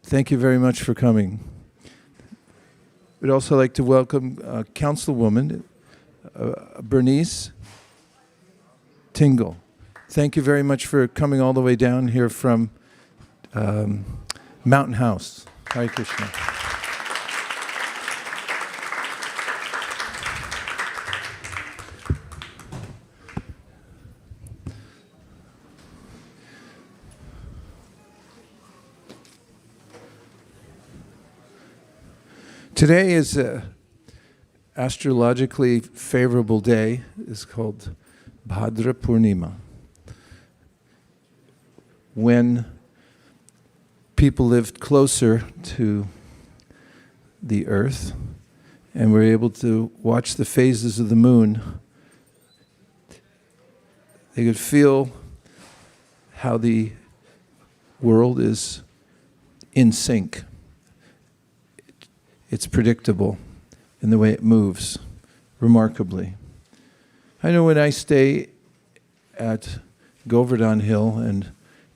Thank you very much for coming. We'd also like to welcome Councilwoman Bernice Tingle. Thank you very much for coming all the way down here from Mountain House. Hare Krishna. Today is an astrologically favorable day. It's called Bhadra Purnima. When people lived closer to the earth and were able to watch the phases of the moon, they could feel how the world is in sync. It's predictable in the way it moves, remarkably. I know when I stay at Govardhan Hill, and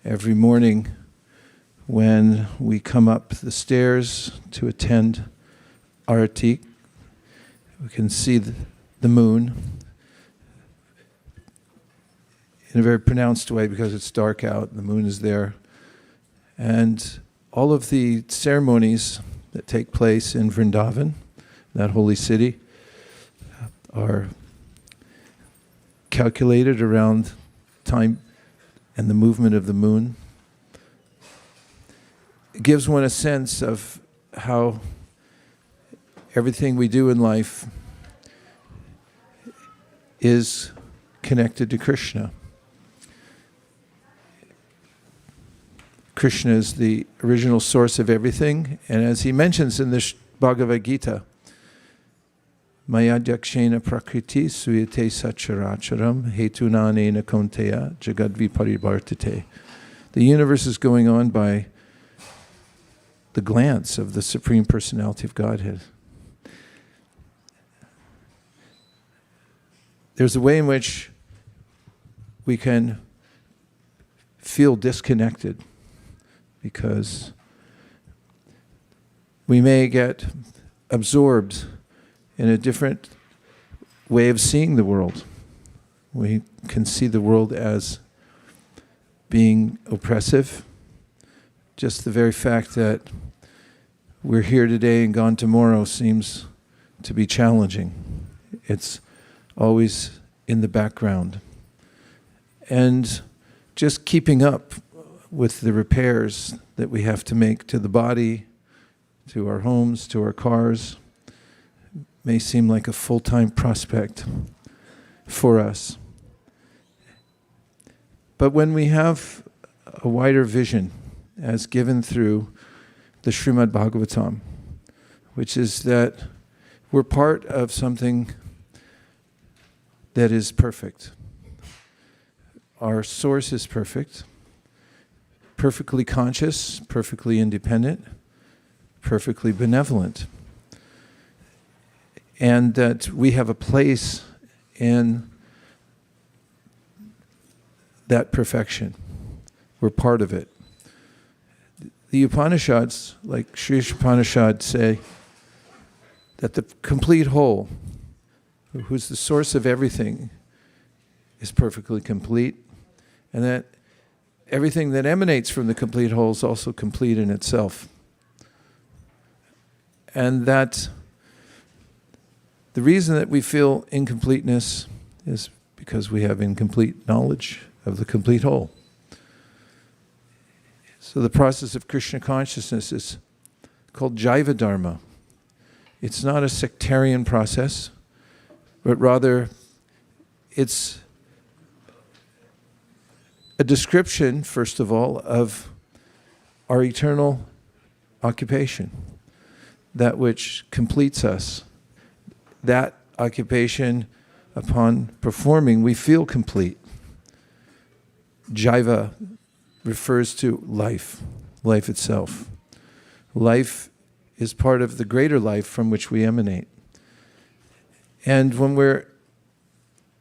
every morning when we come up the stairs to attend Arati, we can see the moon in a very pronounced way because it's dark out, the moon is there. And all of the ceremonies that take place in Vrindavan, that holy city, are calculated around time and the movement of the moon. It gives one a sense of how everything we do in life is connected to Krishna. Krishna is the original source of everything, and as he mentions in this Bhagavad Gita, Mayadhyakshena prakriti suyate sacharacharam hetunanena konteya jagadvi parivartate. The universe is going on by the glance of the Supreme Personality of Godhead. There's a way in which we can feel disconnected, because we may get absorbed in a different way of seeing the world. We can see the world as being oppressive. Just the very fact that we're here today and gone tomorrow seems to be challenging. It's always in the background. And just keeping up with the repairs that we have to make to the body, to our homes, to our cars, may seem like a full-time prospect for us. But when we have a wider vision, as given through the Srimad Bhagavatam, which is that we're part of something that is perfect. Our source is perfect, perfectly conscious, perfectly independent, perfectly benevolent. And that we have a place in that perfection. We're part of it. The Upanishads, like Sri Upanishad, say that the complete whole, who's the source of everything, is perfectly complete, and that everything that emanates from the complete whole is also complete in itself. And that the reason that we feel incompleteness is because we have incomplete knowledge of the complete whole. So the process of Krishna consciousness is called Jaiva Dharma. It's not a sectarian process, but rather it's a description, first of all, of our eternal occupation, that which completes us. That occupation, upon performing, we feel complete. Jaiva refers to life, life itself. Life is part of the greater life from which we emanate. And when we're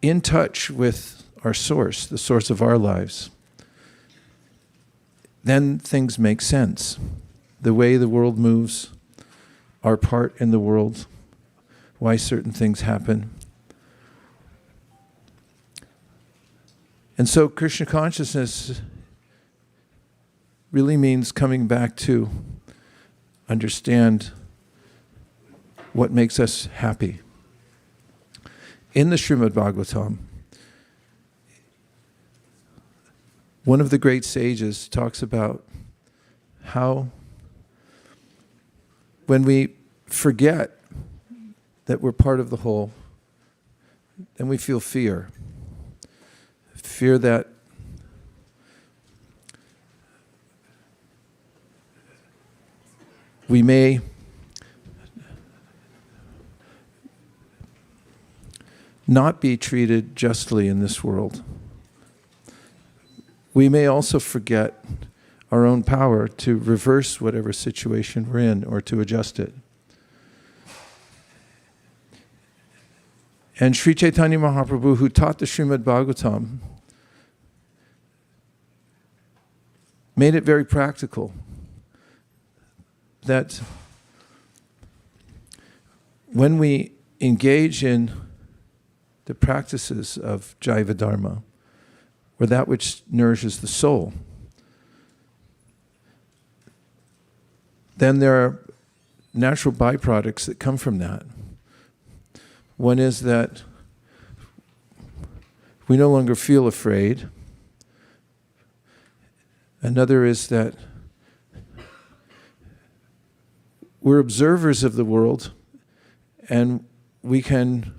in touch with our source, the source of our lives, then things make sense. the way the world moves, our part in the world, why certain things happen. And so Krishna consciousness really means coming back to understand what makes us happy. In the Srimad Bhagavatam, one of the great sages talks about how when we forget that we're part of the whole, then we feel fear. Fear that we may not be treated justly in this world. We may also forget our own power to reverse whatever situation we're in or to adjust it. And Sri Chaitanya Mahaprabhu, who taught the Srimad Bhagavatam, made it very practical that when we engage in the practices of Jaiva Dharma, or that which nourishes the soul, then there are natural byproducts that come from that. One is that we no longer feel afraid. Another is that we're observers of the world, and we can,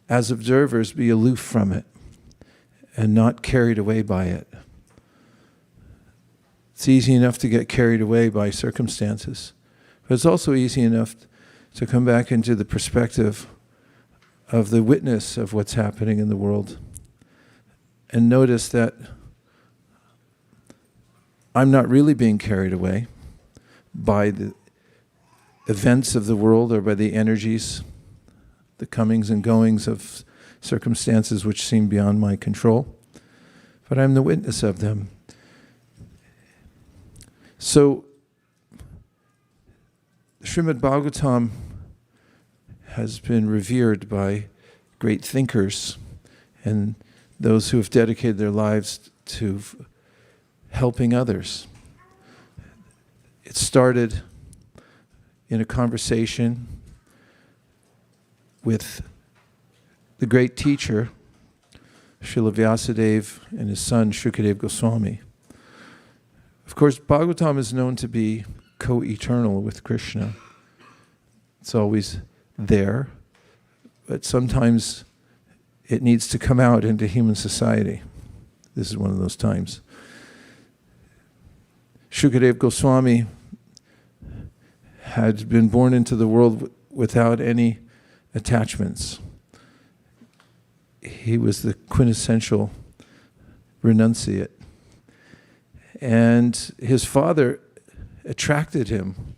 as observers, be aloof from it and not carried away by it. It's easy enough to get carried away by circumstances, but it's also easy enough to come back into the perspective of the witness of what's happening in the world and notice that I'm not really being carried away by the events of the world or by the energies, the comings and goings of circumstances which seem beyond my control, but I'm the witness of them. So, Srimad Bhagavatam has been revered by great thinkers and those who have dedicated their lives to helping others. It started in a conversation with the great teacher, Srila Vyasadeva, and his son, Shukadeva Goswami. Of course, Bhagavatam is known to be co-eternal with Krishna. It's always there, but sometimes it needs to come out into human society. This is one of those times. Shukadeva Goswami had been born into the world without any attachments. He was the quintessential renunciate. And his father attracted him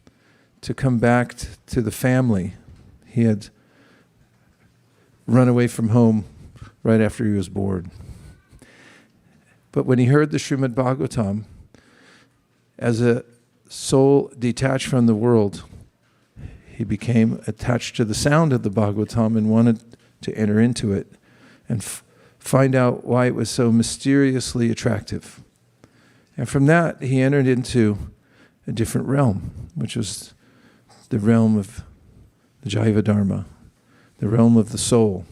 to come back to the family. He had run away from home right after he was born. But when he heard the Srimad Bhagavatam, as a soul detached from the world, he became attached to the sound of the Bhagavatam and wanted to enter into it and find out why it was so mysteriously attractive. And from that, he entered into a different realm, which was the realm of the Jaiva Dharma, the realm of the soul,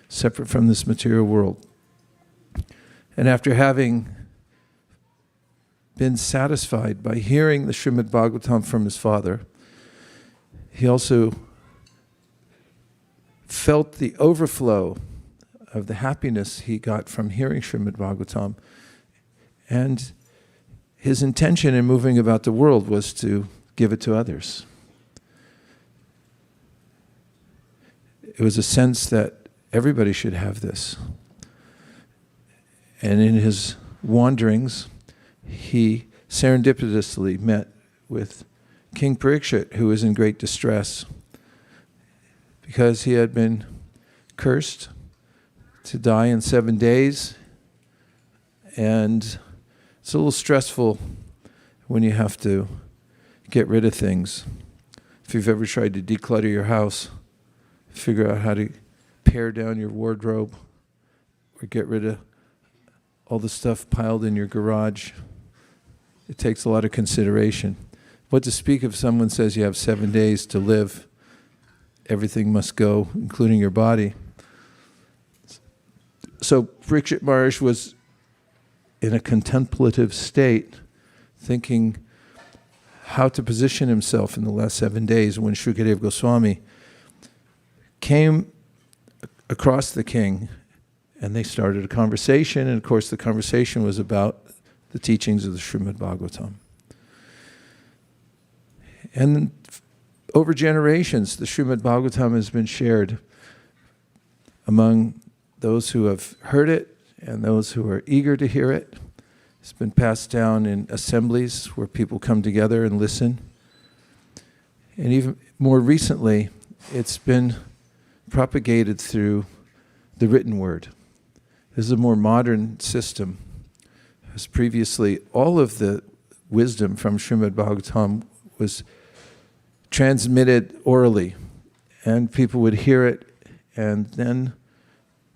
separate from this material world. And after having been satisfied by hearing the Srimad Bhagavatam from his father, he also felt the overflow of the happiness he got from hearing Srimad Bhagavatam. And his intention in moving about the world was to give it to others. It was a sense that everybody should have this. And in his wanderings, he serendipitously met with King Parikshit, who was in great distress because he had been cursed to die in 7 days. And it's a little stressful when you have to get rid of things. If you've ever tried to declutter your house, figure out how to pare down your wardrobe or get rid of all the stuff piled in your garage, it takes a lot of consideration. What to speak if someone says you have 7 days to live, everything must go, including your body. So Parikshit Maharaj was in a contemplative state, thinking how to position himself in the last 7 days, when Shukadeva Goswami came across the king and they started a conversation, and of course the conversation was about the teachings of the Srimad Bhagavatam. And over generations, the Srimad Bhagavatam has been shared among those who have heard it and those who are eager to hear it. It's been passed down in assemblies where people come together and listen. And even more recently, it's been propagated through the written word. This is a more modern system. As previously, all of the wisdom from Srimad Bhagavatam was transmitted orally, and people would hear it and then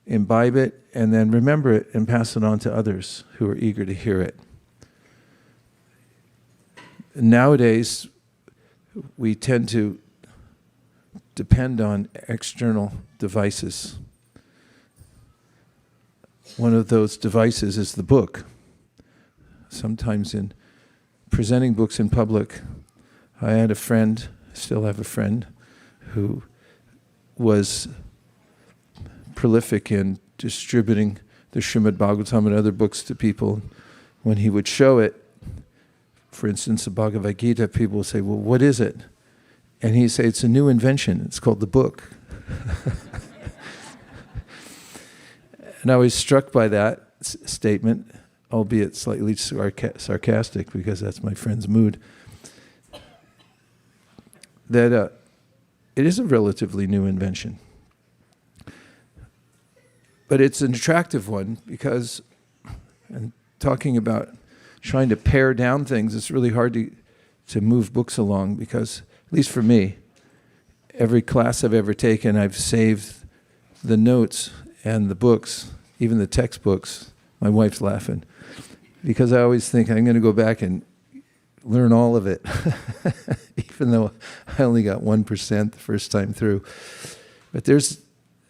imbibe it and then remember it and pass it on to others who are eager to hear it. Nowadays, we tend to depend on external devices. One of those devices is the book. Sometimes in presenting books in public, I had a friend, still have a friend, who was prolific in distributing the Srimad Bhagavatam and other books to people. When he would show it, for instance, the Bhagavad Gita, people would say, well, what is it? And he'd say, it's a new invention. It's called the book. And I was struck by that statement, albeit slightly sarcastic, because that's my friend's mood, that it is a relatively new invention. But it's an attractive one because, and talking about trying to pare down things, it's really hard to move books along because, at least for me, every class I've ever taken, I've saved the notes and the books, even the textbooks. My wife's laughing because I always think I'm going to go back and learn all of it, even though I only got 1% the first time through. But there's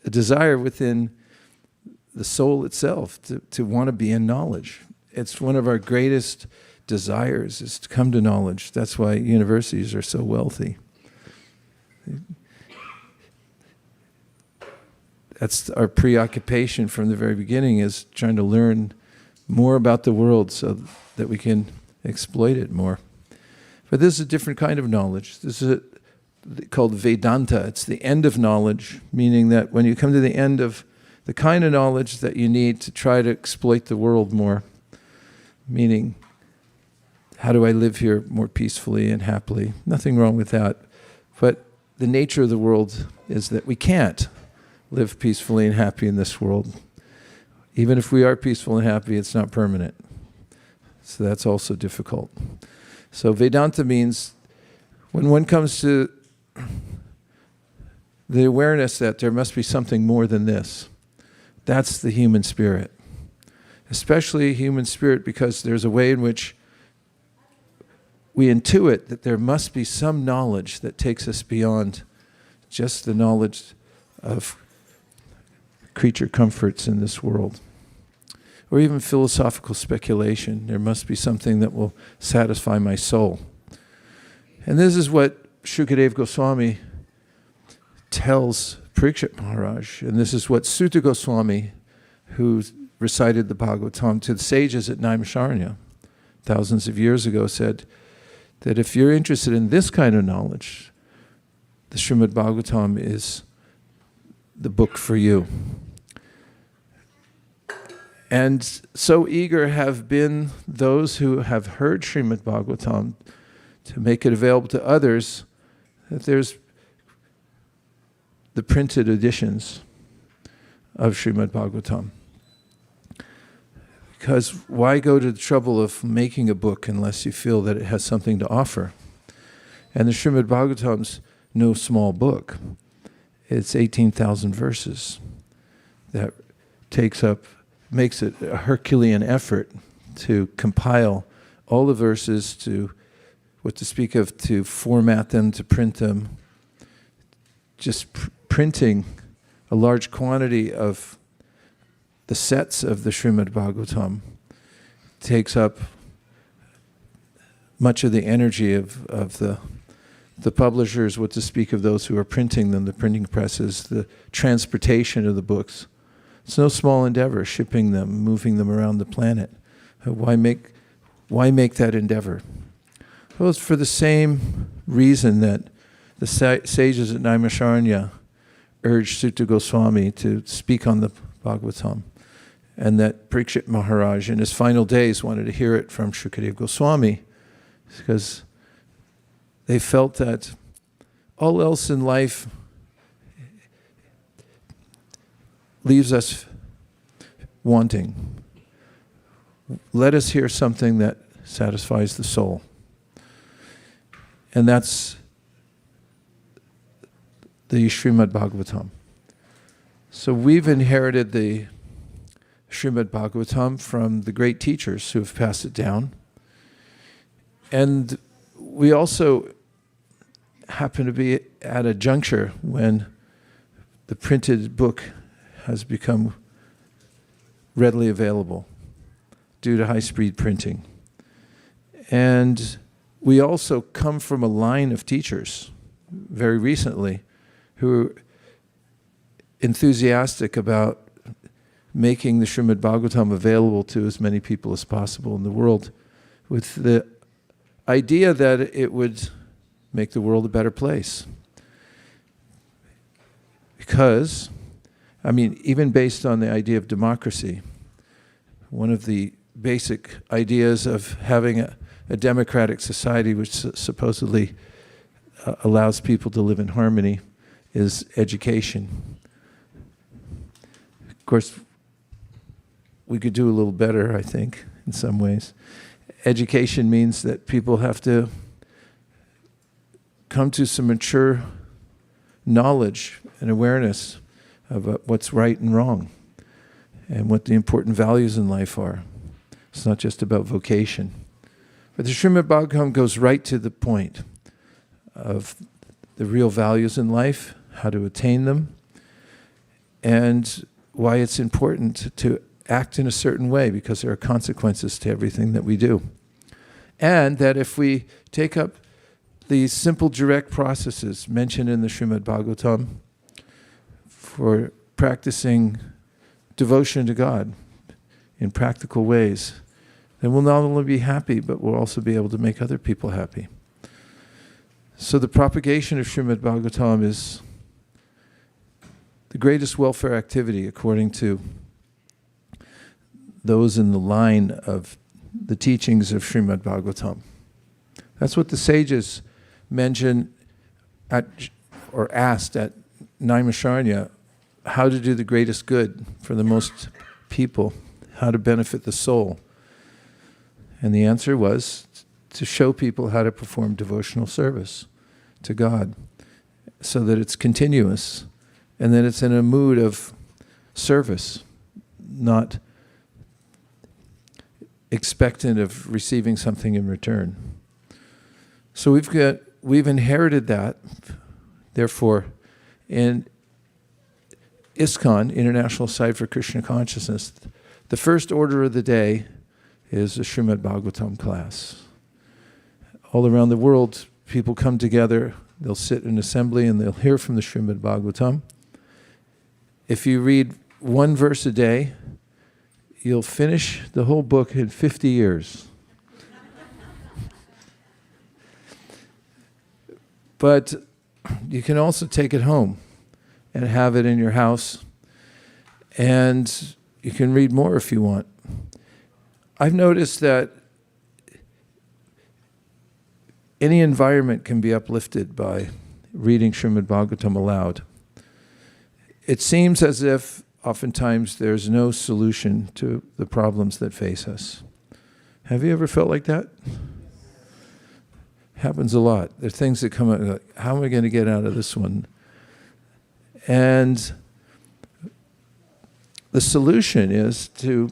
a desire within the soul itself to want to be in knowledge. It's one of our greatest desires, is to come to knowledge. That's why universities are so wealthy. That's our preoccupation from the very beginning, is trying to learn more about the world so that we can exploit it more. But this is a different kind of knowledge. This is called Vedanta. It's the end of knowledge, meaning that when you come to the end of the kind of knowledge that you need to try to exploit the world more, meaning, how do I live here more peacefully and happily? Nothing wrong with that. But the nature of the world is that we can't live peacefully and happy in this world. Even if we are peaceful and happy, it's not permanent. So that's also difficult. So Vedanta means when one comes to the awareness that there must be something more than this, that's the human spirit. Especially human spirit, because there's a way in which we intuit that there must be some knowledge that takes us beyond just the knowledge of creature comforts in this world. Or even philosophical speculation. There must be something that will satisfy my soul. And this is what Shukadeva Goswami tells Parikshit Maharaj. And this is what Sutta Goswami, who recited the Bhagavatam to the sages at Naimisharanya thousands of years ago, said that if you're interested in this kind of knowledge, the Srimad Bhagavatam is the book for you. And so eager have been those who have heard Srimad Bhagavatam to make it available to others that there's the printed editions of Srimad Bhagavatam. Because why go to the trouble of making a book unless you feel that it has something to offer? And the Srimad Bhagavatam's no small book. It's 18,000 verses. That makes it a Herculean effort to compile all the verses, to format them, to print them. Just printing a large quantity of the sets of the Srimad Bhagavatam takes up much of the energy of the publishers, what to speak of those who are printing them, the printing presses, the transportation of the books. It's no small endeavor, shipping them, moving them around the planet. Why make that endeavor? Well, it's for the same reason that the sages at Naimisharanya urged Sutta Goswami to speak on the Bhagavatam, and that Parikshit Maharaj in his final days wanted to hear it from Shukadeva Goswami, because they felt that all else in life leaves us wanting. Let us hear something that satisfies the soul. And that's the Srimad Bhagavatam. So we've inherited the Srimad Bhagavatam from the great teachers who have passed it down. And we also happen to be at a juncture when the printed book has become readily available due to high-speed printing. And we also come from a line of teachers very recently who are enthusiastic about making the Srimad Bhagavatam available to as many people as possible in the world, with the idea that it would make the world a better place. Because, even based on the idea of democracy, one of the basic ideas of having a democratic society which supposedly allows people to live in harmony is education. Of course, we could do a little better, I think, in some ways. Education means that people have to come to some mature knowledge and awareness of what's right and wrong and what the important values in life are. It's not just about vocation. But the Srimad Bhagavatam goes right to the point of the real values in life, how to attain them, and why it's important to act in a certain way, because there are consequences to everything that we do. And that if we take up these simple, direct processes mentioned in the Srimad Bhagavatam for practicing devotion to God in practical ways, then we'll not only be happy, but we'll also be able to make other people happy. So the propagation of Srimad Bhagavatam is the greatest welfare activity according to those in the line of the teachings of Srimad Bhagavatam. That's what the sages mentioned or asked at Naimisharanya, how to do the greatest good for the most people, how to benefit the soul. And the answer was to show people how to perform devotional service to God so that it's continuous and that it's in a mood of service, not expectant of receiving something in return. So we've inherited that. Therefore, in ISKCON, International Society for Krishna Consciousness, the first order of the day is a Srimad Bhagavatam class. All around the world, people come together, they'll sit in assembly and they'll hear from the Srimad Bhagavatam. If you read one verse a day, you'll finish the whole book in 50 years. But you can also take it home and have it in your house, and you can read more if you want. I've noticed that any environment can be uplifted by reading Srimad Bhagavatam aloud. It seems as if oftentimes there's no solution to the problems that face us. Have you ever felt like that? Happens a lot. There are things that come up, like, how am I going to get out of this one? And the solution is to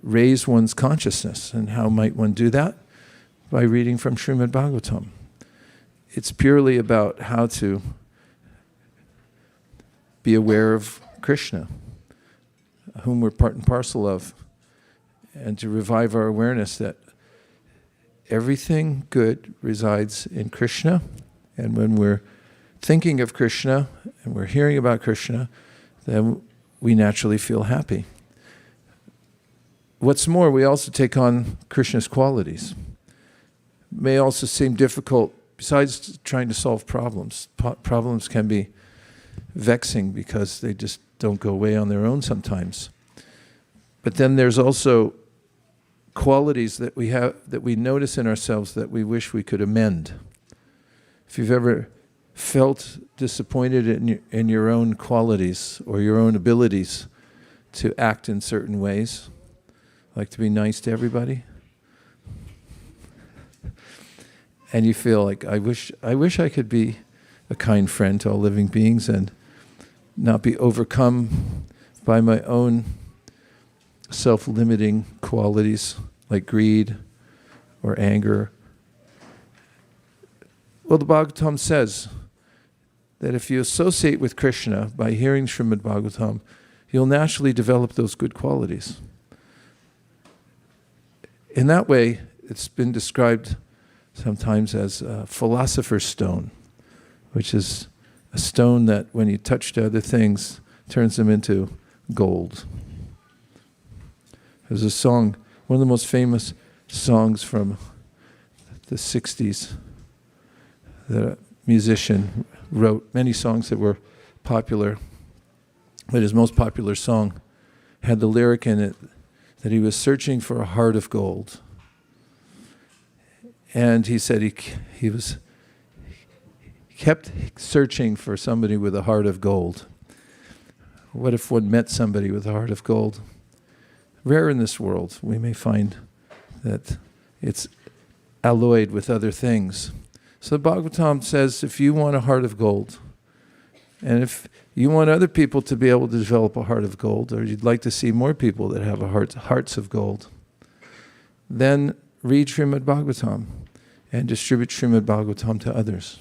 raise one's consciousness. And how might one do that? By reading from Srimad Bhagavatam. It's purely about how to be aware of Krishna, whom we're part and parcel of, and to revive our awareness that everything good resides in Krishna. And when we're thinking of Krishna and we're hearing about Krishna, then we naturally feel happy. What's more, we also take on Krishna's qualities. It may also seem difficult, besides trying to solve problems. Problems can be vexing because they just don't go away on their own sometimes. But then there's also qualities that we have, that we notice in ourselves that we wish we could amend. If you've ever felt disappointed in your own qualities or your own abilities to act in certain ways, like to be nice to everybody, and you feel like, I wish I could be a kind friend to all living beings and not be overcome by my own self-limiting qualities like greed or anger. Well, the Bhagavatam says that if you associate with Krishna by hearing Srimad Bhagavatam, you'll naturally develop those good qualities. In that way, it's been described sometimes as a philosopher's stone, which is a stone that when you touch to other things, turns them into gold. There's a song, one of the most famous songs from the 60s, that a musician wrote, many songs that were popular, but his most popular song had the lyric in it that he was searching for a heart of gold. And he said he kept searching for somebody with a heart of gold. What if one met somebody with a heart of gold? Rare in this world. We may find that it's alloyed with other things. So the Bhagavatam says, if you want a heart of gold, and if you want other people to be able to develop a heart of gold, or you'd like to see more people that have hearts of gold, then read Srimad Bhagavatam and distribute Srimad Bhagavatam to others.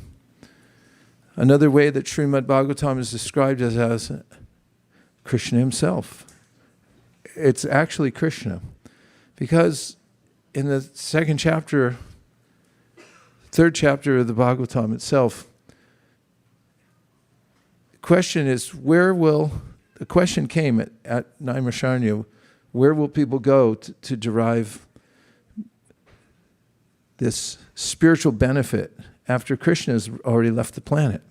Another way that Srimad Bhagavatam is described as Krishna himself. It's actually Krishna. Because in the third chapter of the Bhagavatam itself, the question is, the question came at Naimisharanya, where will people go to derive this spiritual benefit after Krishna has already left the planet?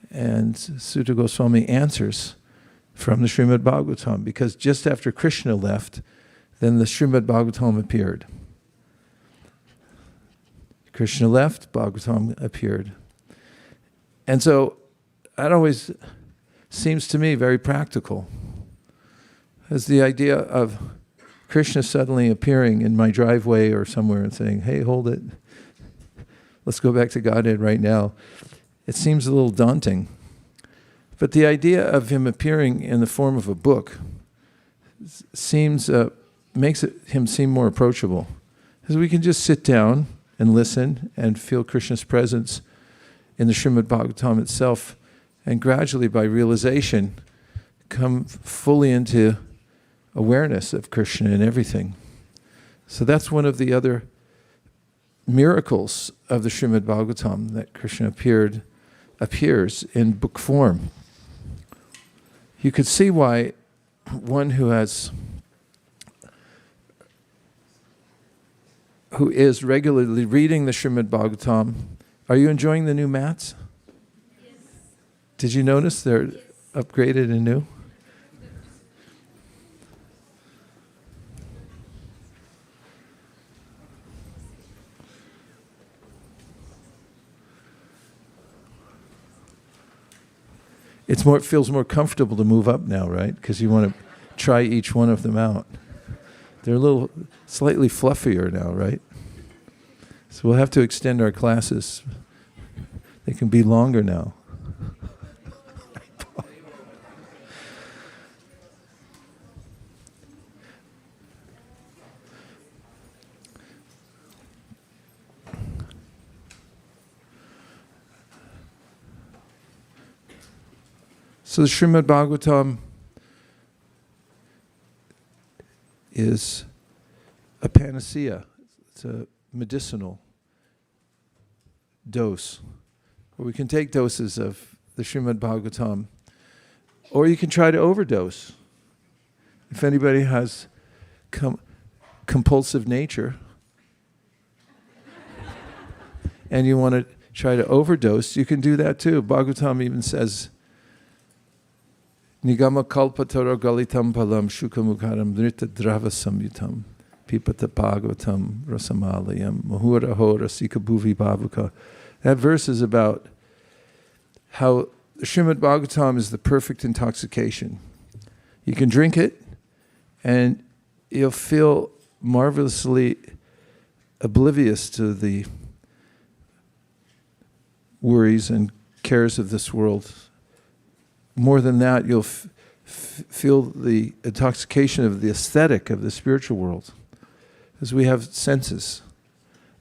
And Sutta Goswami answers from the Srimad Bhagavatam, because just after Krishna left, then the Srimad Bhagavatam appeared. Krishna left, Bhagavatam appeared. And so that always seems to me very practical, as the idea of Krishna suddenly appearing in my driveway or somewhere and saying, hey, hold it, let's go back to Godhead right now. It seems a little daunting. But the idea of him appearing in the form of a book makes him seem more approachable. Because we can just sit down and listen and feel Krishna's presence in the Srimad Bhagavatam itself, and gradually by realization come fully into awareness of Krishna in everything. So that's one of the other miracles of the Srimad Bhagavatam, that Krishna appears in book form. You could see why one who is regularly reading the Srimad Bhagavatam. Are you enjoying the new mats? Yes. Did you notice they're upgraded and new? It feels more comfortable to move up now, right? Because you want to try each one of them out. They're a little slightly fluffier now, right? So we'll have to extend our classes. They can be longer now. So the Srimad Bhagavatam is a panacea. It's a medicinal dose. Or we can take doses of the Srimad Bhagavatam, or you can try to overdose. If anybody has compulsive nature and you want to try to overdose, you can do that too. Bhagavatam even says, Nigama kalpatara galitam palam shukamukaram nrita drava samyutam pipata bhagavatam rasamalayam mahura ho rasika bhuvi bhavuka. That verse is about how the Srimad Bhagavatam is the perfect intoxication. You can drink it and you'll feel marvelously oblivious to the worries and cares of this world. More than that, you'll feel the intoxication of the aesthetic of the spiritual world. Because we have senses.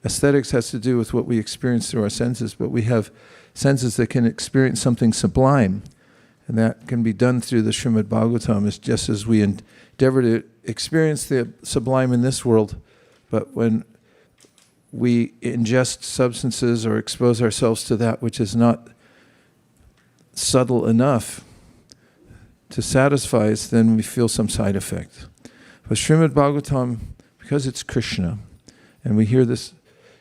Aesthetics has to do with what we experience through our senses, but we have senses that can experience something sublime. And that can be done through the Srimad Bhagavatam. It's just as we endeavor to experience the sublime in this world, but when we ingest substances or expose ourselves to that which is not subtle enough to satisfy us, then we feel some side effect. But Srimad Bhagavatam, because it's Krishna, and we hear the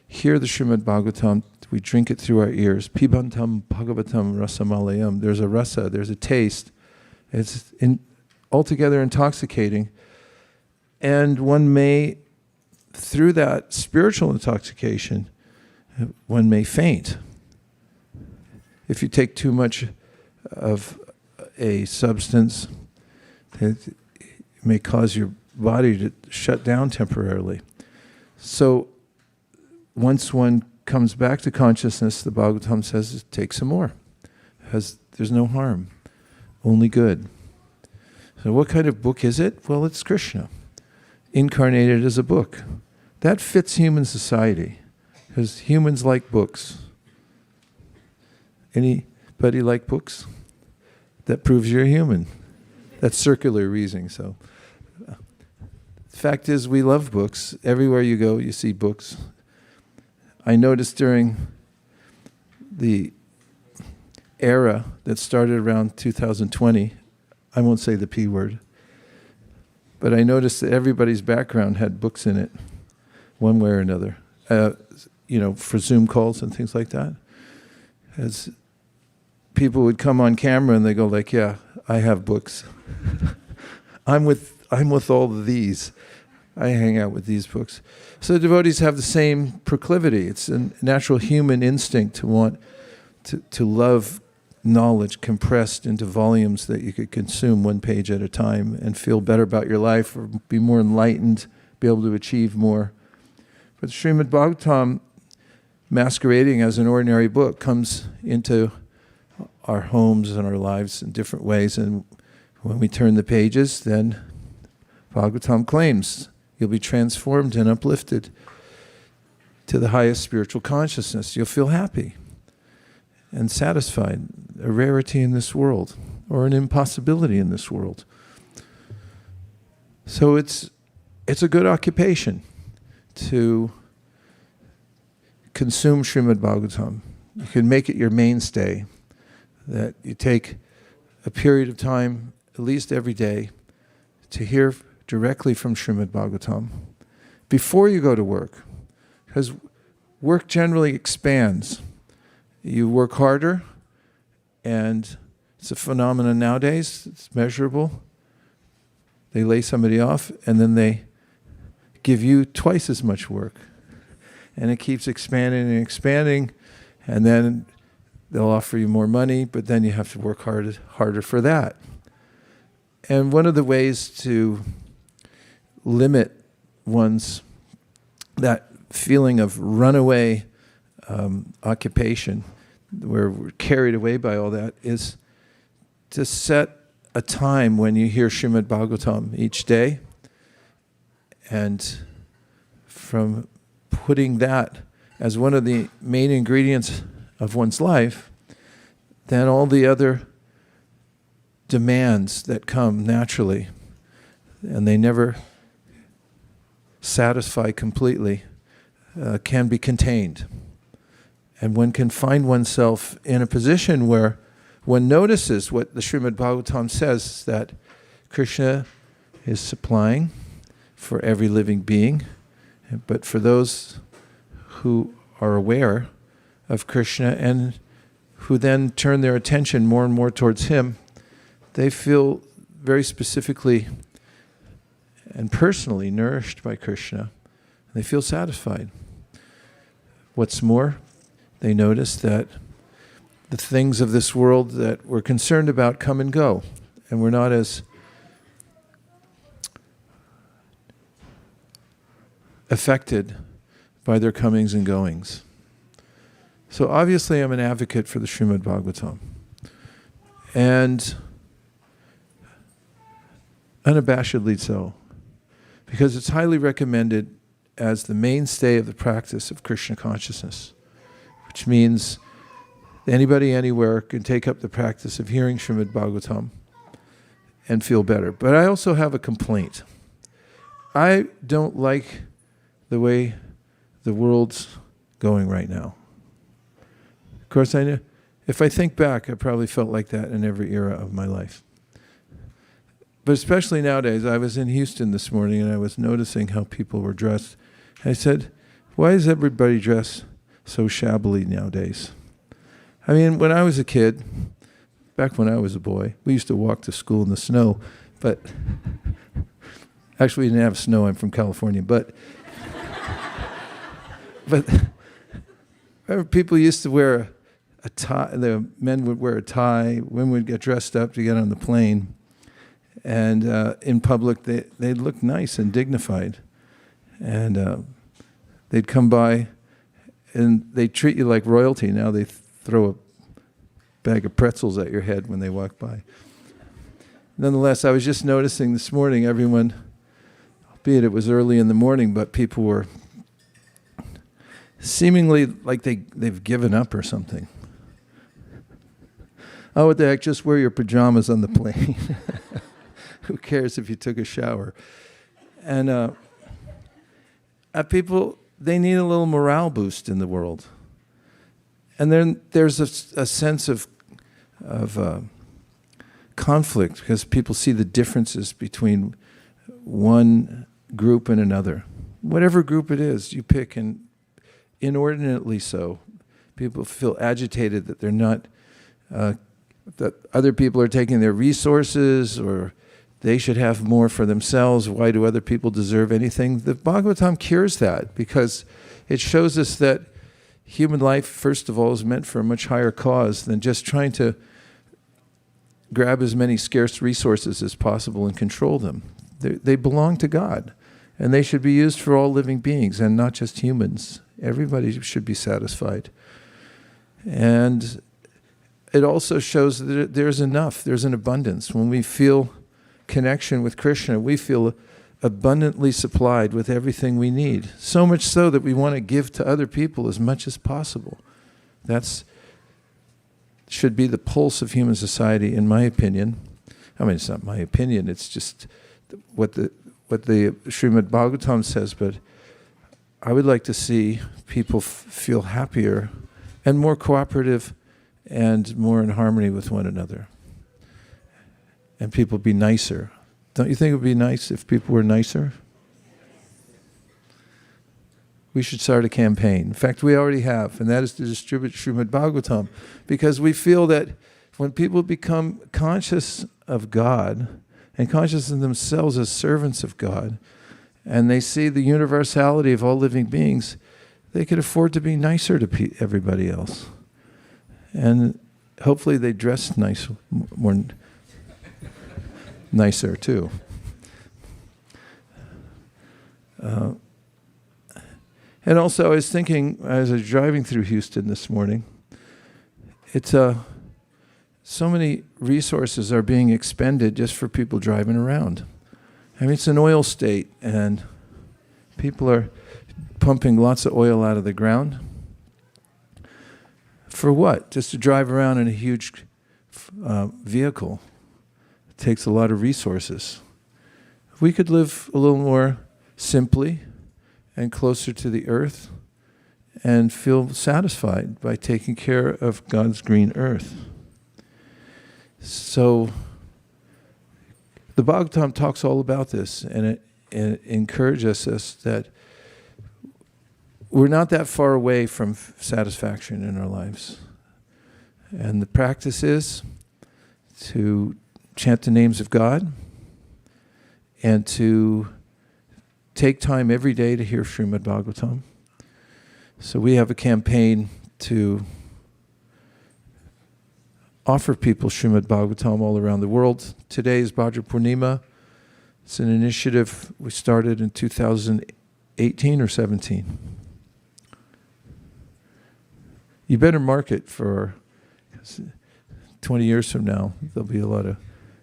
Srimad Bhagavatam, we drink it through our ears. Pibantam Bhagavatam Rasamalayam. There's a rasa, there's a taste. It's altogether intoxicating. And one may, through that spiritual intoxication, one may faint. If you take too much of a substance, it may cause your body to shut down temporarily. So once one comes back to consciousness, the Bhagavatam says, take some more. There's no harm, only good. So what kind of book is it? Well, it's Krishna, incarnated as a book. That fits human society, because humans like books. Anybody like books? That proves you're human. That's circular reasoning. So, the fact is, we love books. Everywhere you go, you see books. I noticed during the era that started around 2020, I won't say the P word, but I noticed that everybody's background had books in it, one way or another. For Zoom calls and things like that. As people would come on camera and they go like, yeah, I have books. I'm with all of these. I hang out with these books. So the devotees have the same proclivity. It's a natural human instinct to want to love knowledge compressed into volumes that you could consume one page at a time and feel better about your life or be more enlightened, be able to achieve more. But Srimad Bhagavatam, masquerading as an ordinary book, comes into our homes and our lives in different ways. And when we turn the pages, then Bhagavatam claims you'll be transformed and uplifted to the highest spiritual consciousness. You'll feel happy and satisfied, a rarity in this world, or an impossibility in this world. So it's a good occupation to consume Srimad Bhagavatam. You can make it your mainstay, that you take a period of time, at least every day, to hear directly from Srimad Bhagavatam before you go to work. Because work generally expands. You work harder, and it's a phenomenon nowadays, it's measurable. They lay somebody off, and then they give you twice as much work. And it keeps expanding and expanding, and then they'll offer you more money, but then you have to work harder for that. And one of the ways to limit one's that feeling of runaway occupation, where we're carried away by all that, is to set a time when you hear Srimad Bhagavatam each day, and from putting that as one of the main ingredients of one's life, then all the other demands that come naturally, and they never satisfy completely, can be contained. And one can find oneself in a position where one notices what the Srimad Bhagavatam says, that Krishna is supplying for every living being, but for those who are aware of Krishna and who then turn their attention more and more towards him, they feel very specifically and personally nourished by Krishna. They feel satisfied. What's more, they notice that the things of this world that we're concerned about come and go, and we're not as affected by their comings and goings. So obviously I'm an advocate for the Srimad Bhagavatam. And unabashedly so, because it's highly recommended as the mainstay of the practice of Krishna consciousness, which means anybody anywhere can take up the practice of hearing Srimad Bhagavatam and feel better. But I also have a complaint. I don't like the way the world's going right now. Of course, I know, if I think back, I probably felt like that in every era of my life. But especially nowadays, I was in Houston this morning and I was noticing how people were dressed. I said, why is everybody dressed so shabbily nowadays? I mean, when I was a kid, back when I was a boy, we used to walk to school in the snow, but actually we didn't have snow, I'm from California, but people used to wear a tie, the men would wear a tie, women would get dressed up to get on the plane, and in public they'd look nice and dignified, and they'd come by and they treat you like royalty. Now they throw a bag of pretzels at your head when they walk by. Nonetheless, I was just noticing this morning, everyone, albeit it was early in the morning, but people were seemingly like they've given up or something. Oh, what the heck, just wear your pajamas on the plane. Who cares if you took a shower? And people, they need a little morale boost in the world. And then there's a sense of conflict because people see the differences between one group and another. Whatever group it is, you pick, and inordinately so. People feel agitated that they're not, that other people are taking their resources, or they should have more for themselves. Why do other people deserve anything? The Bhagavatam cures that because it shows us that human life, first of all, is meant for a much higher cause than just trying to grab as many scarce resources as possible and control them. They belong to God, and they should be used for all living beings and not just humans. Everybody should be satisfied. And it also shows that there's enough, there's an abundance. When we feel connection with Krishna, we feel abundantly supplied with everything we need. So much so that we want to give to other people as much as possible. That's should be the pulse of human society, in my opinion. I mean, it's not my opinion, it's just what the Srimad Bhagavatam says, but I would like to see people feel happier and more cooperative and more in harmony with one another. And people be nicer. Don't you think it would be nice if people were nicer? We should start a campaign. In fact, we already have, and that is to distribute Srimad Bhagavatam, because we feel that when people become conscious of God and conscious of themselves as servants of God, and they see the universality of all living beings, they could afford to be nicer to everybody else. And hopefully they dress nice, more nicer too. And also I was thinking, as I was driving through Houston this morning, it's so many resources are being expended just for people driving around. I mean, it's an oil state, and people are pumping lots of oil out of the ground. For what? Just to drive around in a huge vehicle. It takes a lot of resources. If we could live a little more simply and closer to the earth and feel satisfied by taking care of God's green earth. So the Bhagavatam talks all about this, and it encourages us that we're not that far away from satisfaction in our lives. And the practice is to chant the names of God and to take time every day to hear Srimad Bhagavatam. So we have a campaign to offer people Srimad Bhagavatam all around the world. Today is Bhadra Purnima. It's an initiative we started in 2018 or 17. You better mark it for 20 years from now. There'll be a lot of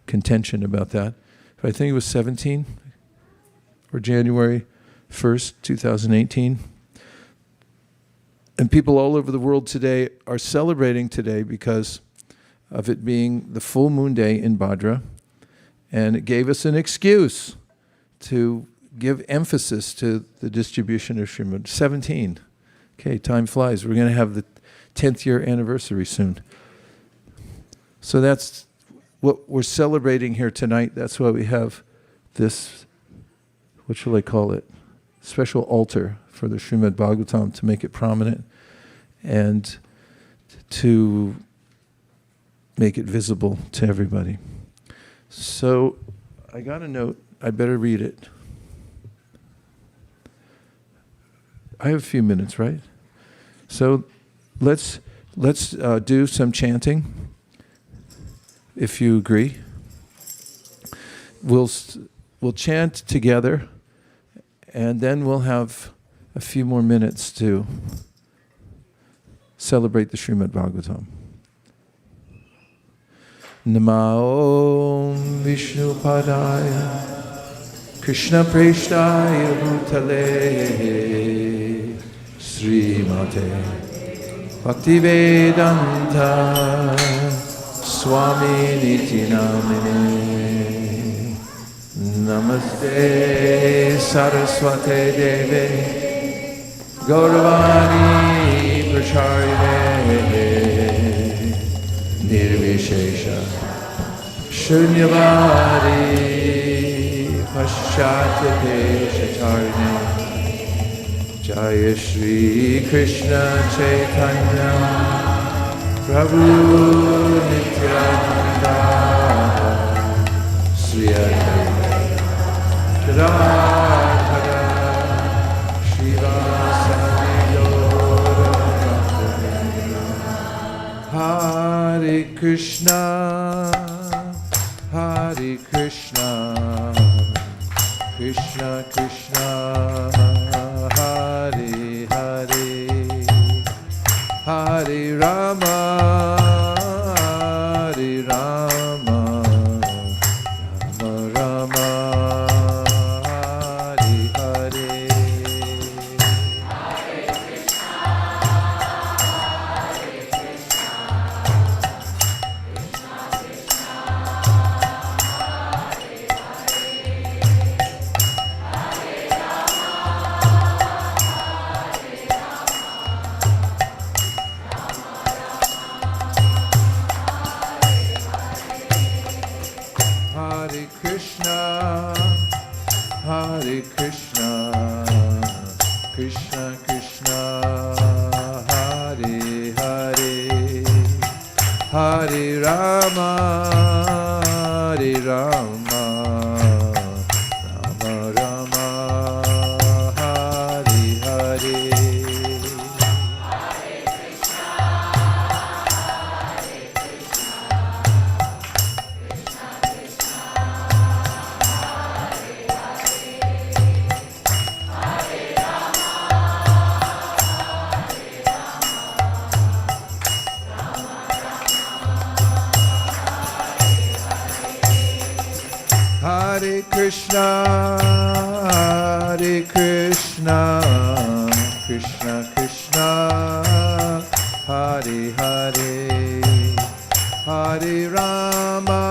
contention about that. But I think it was 17 or January 1st, 2018. And people all over the world today are celebrating today because of it being the full moon day in Bhadra. And it gave us an excuse to give emphasis to the distribution of Srimad. 17. Okay, time flies. We're going to have the 10th year anniversary soon. So that's what we're celebrating here tonight. That's why we have this, what shall I call it? Special altar for the Srimad Bhagavatam to make it prominent and to make it visible to everybody. So I got a note. I better read it. I have a few minutes, right? So let's do some chanting, if you agree. We'll chant together, and then we'll have a few more minutes to celebrate the Srimad Bhagavatam. Nama Om Vishnu Padaya Krishna Preshtaya Bhutale Srimate Bhaktivedanta Swami Niti Namine Namaste Saraswate Deve Gauravani Pracharine Nirvishesha Shunyavadi Paschatya Chatarine Jaya Shri Krishna Chaitanya Prabhu Nityananda Sri Advaita Gadadhara Shivasadi Hare Krishna, Hare Krishna, Krishna Krishna, Hare Hare, Hare Rama, Hare Rama, Rama Rama, Hare Hare. Hare Krishna, Hare Krishna, Krishna Krishna, Hare Hare, Hare Rama, Hare Rama, Rama Rama, Hare Hare. Hare Krishna, Krishna Krishna, Hare Hare, Hare Rama,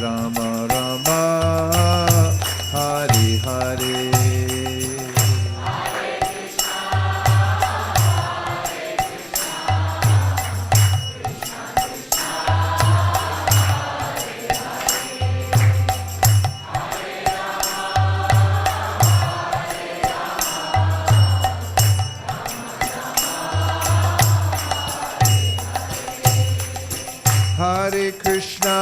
Rama Rama, Hare Hare. Hare Krishna,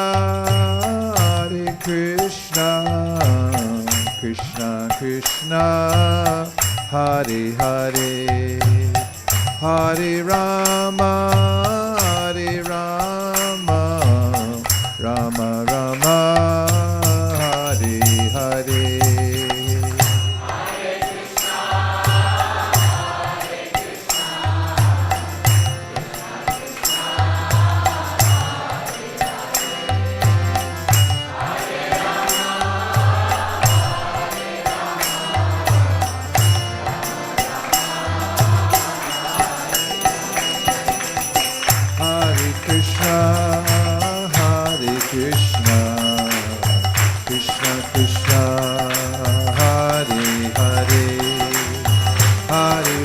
Krishna Krishna, Hare Hare, Hare Rama, Rama Rama, Hare Hare. Krishna Krishna, Hare Hare, Hare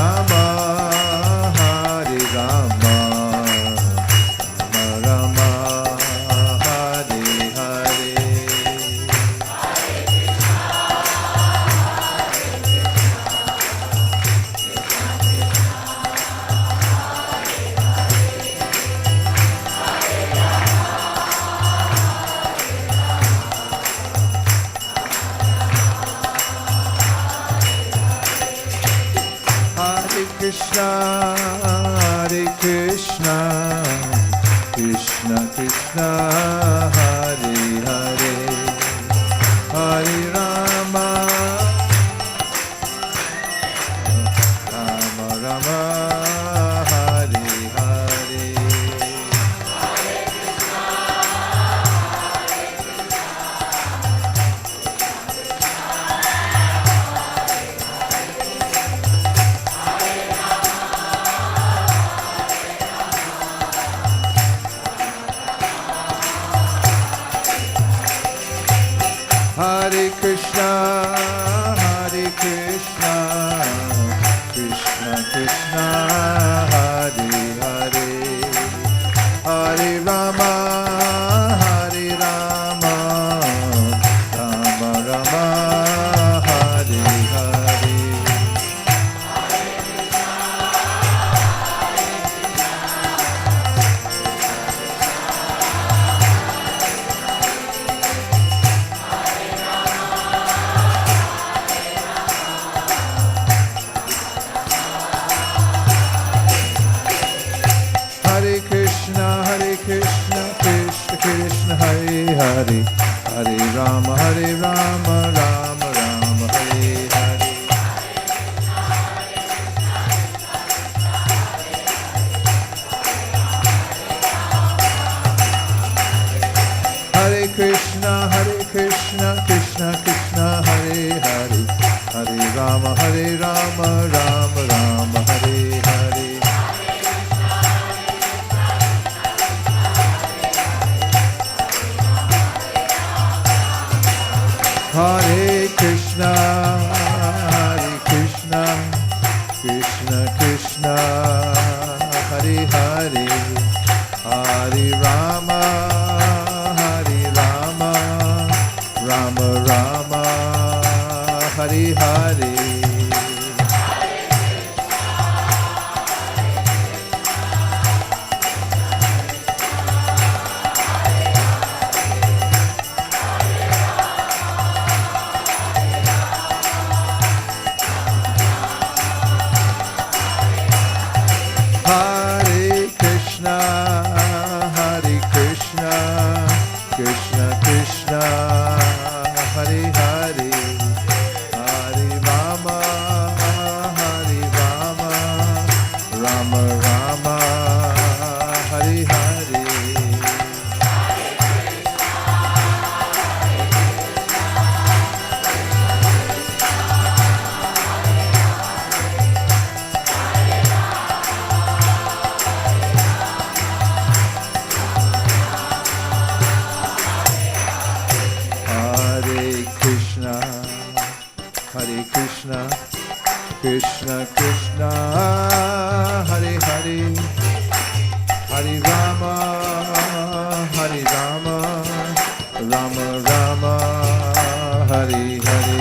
Rama, Rama Hare Hare. Hare Krishna, Krishna Krishna, Hare Hare, Hare Rama, Rama Rama, Hare Hare. Krishna, Krishna Krishna, Hare Hare, Hare Rama, Rama, Hare Hare. Hare Krishna, Krishna Krishna, Hare Hare, Hare Rama, Rama Rama, Hare Hare. Krishna, Krishna, Hare Hare, Hare Rama, Rama Rama, Hare Hare. Hare Krishna, Krishna Krishna, Hare Hare, Hare Rama, Rama Rama, Hare Hare. Hare Krishna, Krishna Krishna, Hare Hare, Hare Rama, Rama Rama, Hari, Hari Rama, Hari Rama, Rama Rama, Hari Hari.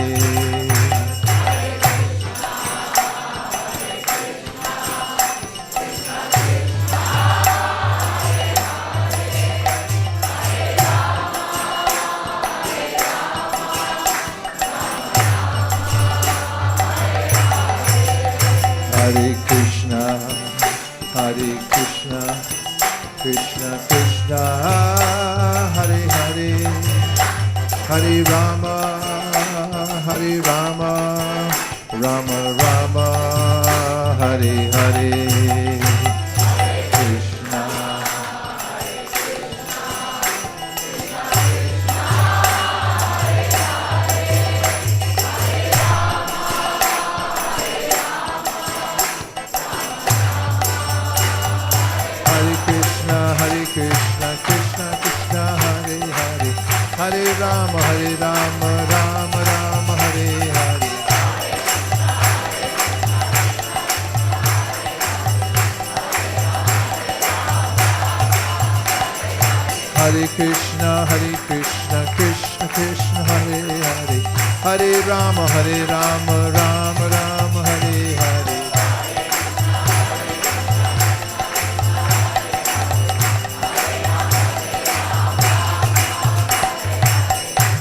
Hare Krishna, Hare Krishna, Krishna Krishna, Hare Hare, Hare Rama, Hare Rama, Rama Rama, Hare Hare. Krishna. Hare Krishna, Krishna Krishna, Hare Hare, Hare Rama, Rama Rama, Hare Hare. Hare Krishna, Krishna Krishna, Hare Hare, Hare Rama, Rama Rama, Hare Hare.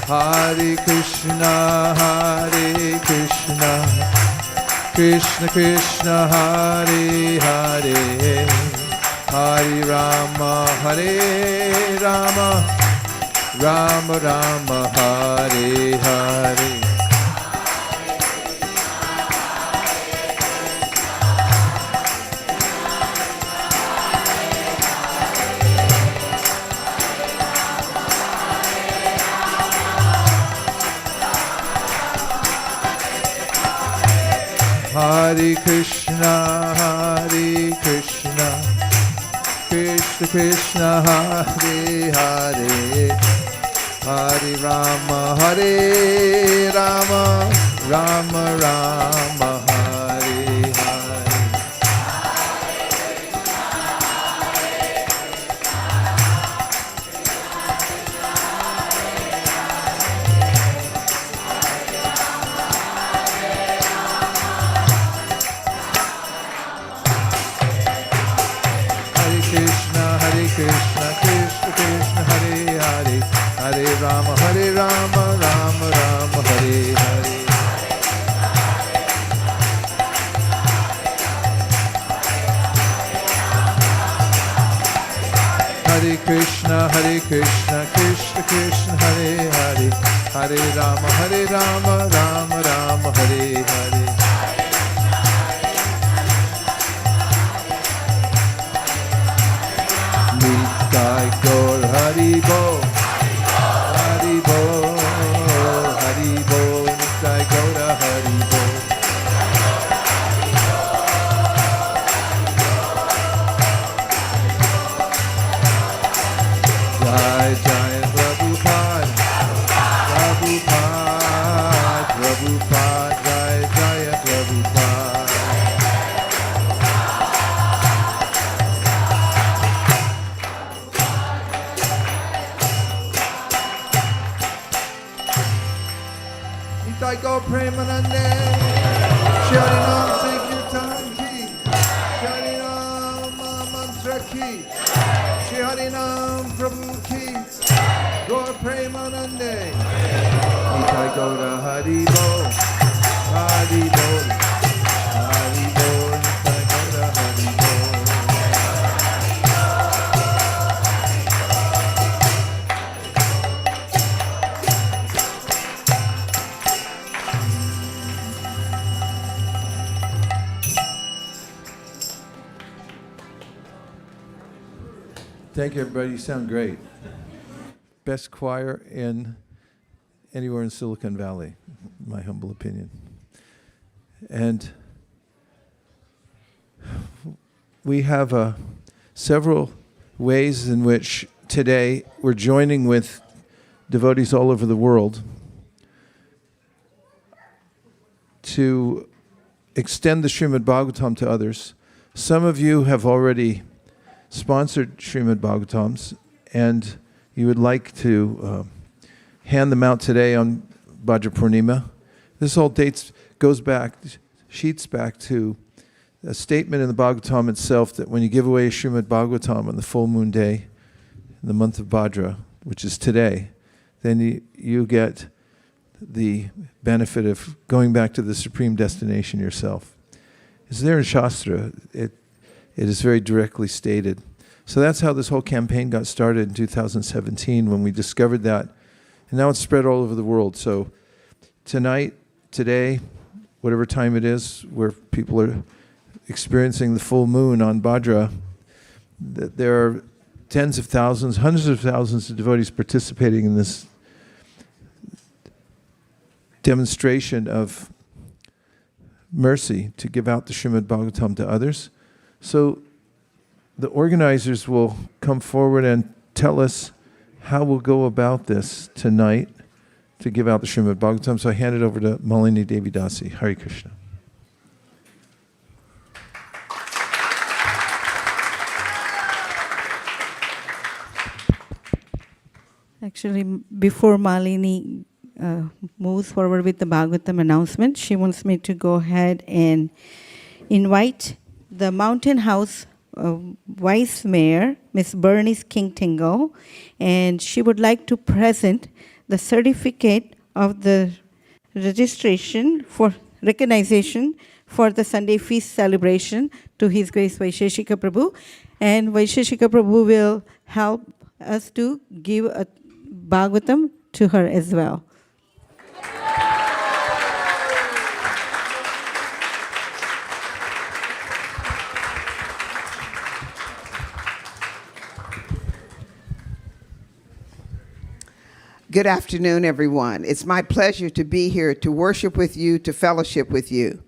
Hare Krishna, Krishna Krishna, Hare Hare, Hare Rama, Rama Rama, Hare Hare. Hare Krishna, Krishna Krishna, Hare Hare, Hare Rama, Rama Rama, Hare Hare. Krishna, Krishna Krishna, Hare Hare, Hare Rama, Rama Rama, Hare Hare. Hare Krishna, Krishna Krishna, Hare Hare, Hare Rama, Rama Rama, Hare Hare. Nitai Gaur Hari Bo, Hari Bo, Hari Bo, Nitai Gaur Hari Bo. Jai Jai Prabhupada, Prabhupada, Jai Jai Prabhupada. Nitai Gaur Premanande, Shri Ram Sankirtan Ki, Shri Ram Mantra Ki, Shri Harinam Prabhu Ki, Gaur Premanande. Nitai Gaur Hari Bo, Hari Bo, Hari Bo, Nitai Gaur Hari Bo. Thank you, everybody. You sound great. Best choir in anywhere in Silicon Valley, in my humble opinion. And we have several ways in which today we're joining with devotees all over the world to extend the Srimad Bhagavatam to others some of you have already sponsored Srimad Bhagavatams, and you would like to hand them out today on Bhadra Purnima. This all sheets back to a statement in the Bhagavatam itself that when you give away a Srimad Bhagavatam on the full moon day in the month of Bhadra, which is today, then you get the benefit of going back to the supreme destination yourself. It's there in Shastra. It is very directly stated. So that's how this whole campaign got started in 2017 when we discovered that. And now it's spread all over the world. So tonight, today, whatever time it is, where people are experiencing the full moon on Bhadra, there are tens of thousands, hundreds of thousands of devotees participating in this demonstration of mercy to give out the Srimad Bhagavatam to others. So the organizers will come forward and tell us how we'll go about this tonight to give out the Srimad Bhagavatam. So I hand it over to Malini Devi Dasi. Hare Krishna. Actually, before Malini moves forward with the Bhagavatam announcement, she wants me to go ahead and invite the Mountain House Vice Mayor, Ms. Bernice King Tingle, and she would like to present the certificate of the registration for recognition for the Sunday feast celebration to His Grace Vaisesika Prabhu. And Vaisesika Prabhu will help us to give a Bhagavatam to her as well. Good afternoon, everyone. It's my pleasure to be here to worship with you, to fellowship with you.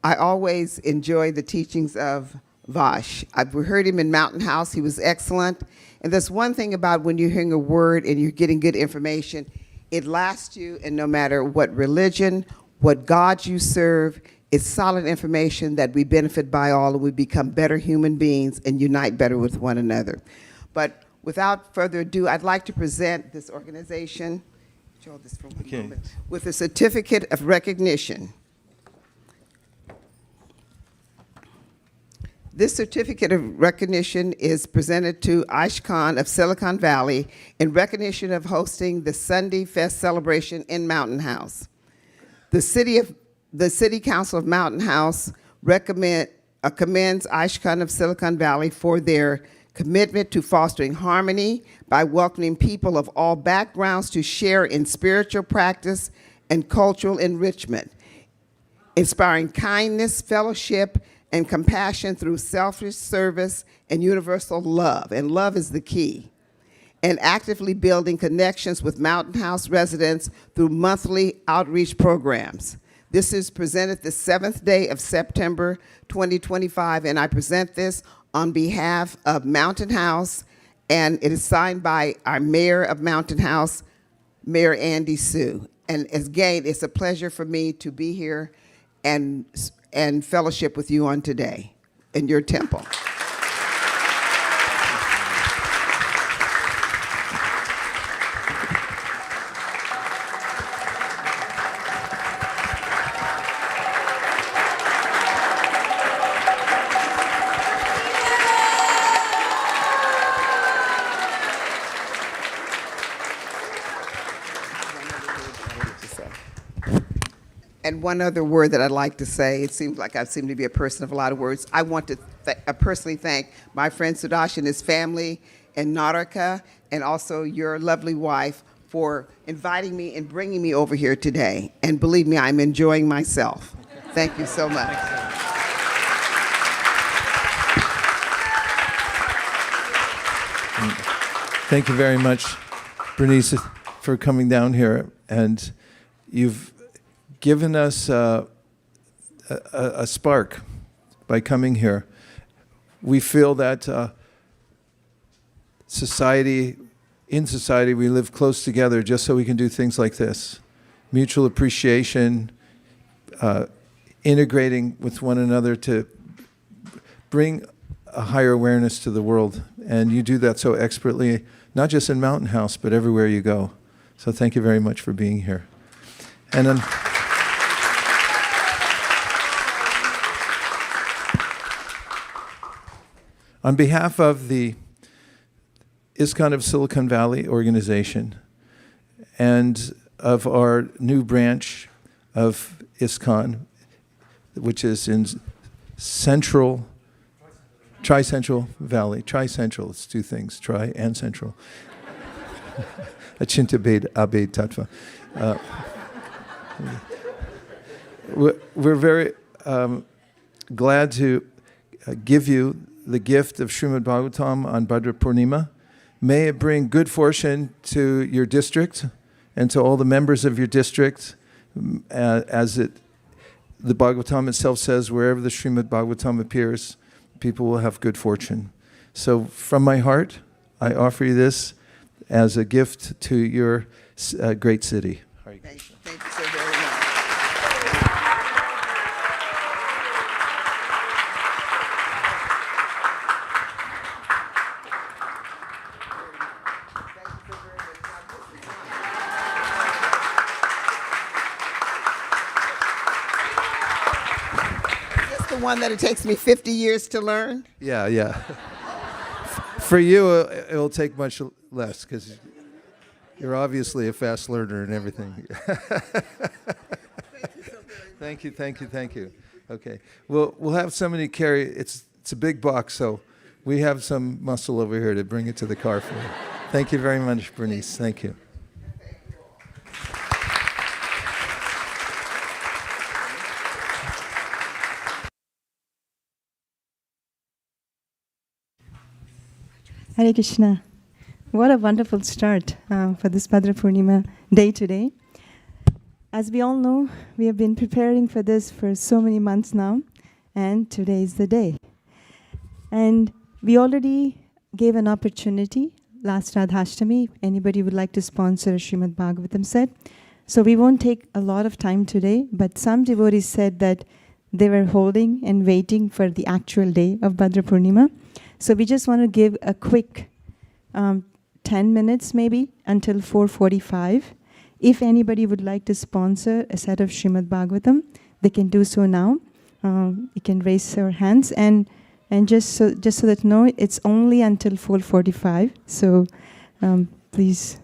I always enjoy the teachings of Vash. I've heard him in Mountain House. He was excellent. And there's one thing about when you're hearing a word and you're getting good information, it lasts you, and no matter what religion, what God you serve, it's solid information that we benefit by all, and we become better human beings and unite better with one another. But without further ado, I'd like to present this organization, show this for one moment, with a certificate of recognition. This certificate of recognition is presented to ISKCON of Silicon Valley in recognition of hosting the Sunday Fest celebration in Mountain House. The City Council of Mountain House commends ISKCON of Silicon Valley for their commitment to fostering harmony by welcoming people of all backgrounds to share in spiritual practice and cultural enrichment, inspiring kindness, fellowship, and compassion through selfless service and universal love, and love is the key, and actively building connections with Mountain House residents through monthly outreach programs. This is presented the 7th day of September 2025, and I present this on behalf of Mountain House, and it is signed by our mayor of Mountain House, Mayor Andy Sue. And again, it's a pleasure for me to be here and fellowship with you on today in your temple. And one other word that I'd like to say, it seems like I seem to be a person of a lot of words. I want to personally thank my friend Sudash and his family and Naraka, and also your lovely wife for inviting me and bringing me over here today. And believe me, I'm enjoying myself. Thank you so much. Thank you very much, Bernice, for coming down here. And you've given us a spark by coming here. We feel that in society, we live close together just so we can do things like this. Mutual appreciation, integrating with one another to bring a higher awareness to the world. And you do that so expertly, not just in Mountain House, but everywhere you go. So thank you very much for being here. And then on behalf of the ISKCON of Silicon Valley organization and of our new branch of ISKCON, which is in Tri-Central Valley. Tri-Central, it's two things, Tri and Central. Achinta Abe Tattva. We're very glad to give you the gift of Srimad Bhagavatam on Bhadra Purnima. May it bring good fortune to your district and to all the members of your district, the Bhagavatam itself says, wherever the Srimad Bhagavatam appears, people will have good fortune. So from my heart, I offer you this as a gift to your great city. Thank you so very much. One that it takes me 50 years to learn? Yeah. For you, it'll take much less because you're obviously a fast learner and everything. Thank you. Okay. We'll have somebody carry, it's a big box, so we have some muscle over here to bring it to the car for you. Thank you very much, Bernice. Thank you. Hare Krishna. What a wonderful start for this Bhadra Purnima day today. As we all know, we have been preparing for this for so many months now, and today is the day. And we already gave an opportunity last Radhashtami. Anybody would like to sponsor a Srimad Bhagavatam set? So we won't take a lot of time today, but some devotees said that they were holding and waiting for the actual day of Bhadra Purnima. So we just want to give a quick 10 minutes maybe until 4:45. If anybody would like to sponsor a set of Srimad Bhagavatam, they can do so now. You can raise your hands and just so that you know, it's only until 4:45. So please.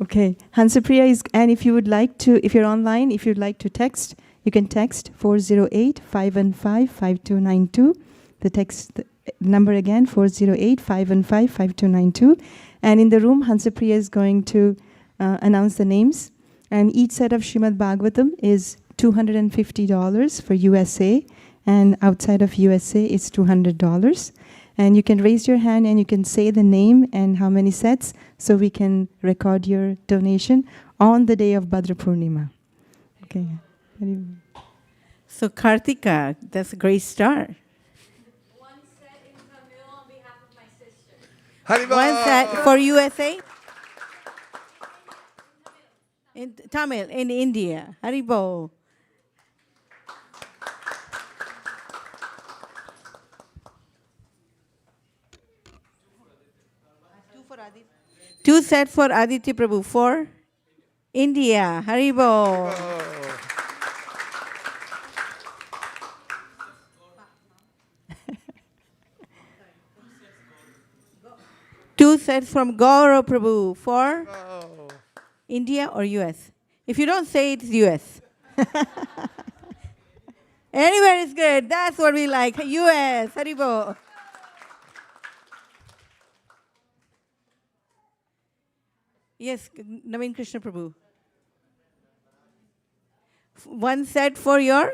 Okay. Hansapriya is, and if you would like to, if you're online, if you'd like to text, you can text 408-515-5292. The text number again, 408-515-5292. And in the room, Hansapriya is going to announce the names. And each set of Srimad Bhagavatam is $250 for USA. And outside of USA, it's $200. And you can raise your hand and you can say the name and how many sets so we can record your donation on the day of Bhadra Purnima. Okay. So Kartika, that's a great start. One set for USA? In Tamil, in India. Haribo. Two sets for Aditya Prabhu. For India. Haribo. Two sets from Gaurav Prabhu for India or US? If you don't say it's US. Anywhere is good. That's what we like. US. Haribo. Yes, Naveen Krishna Prabhu. One set for your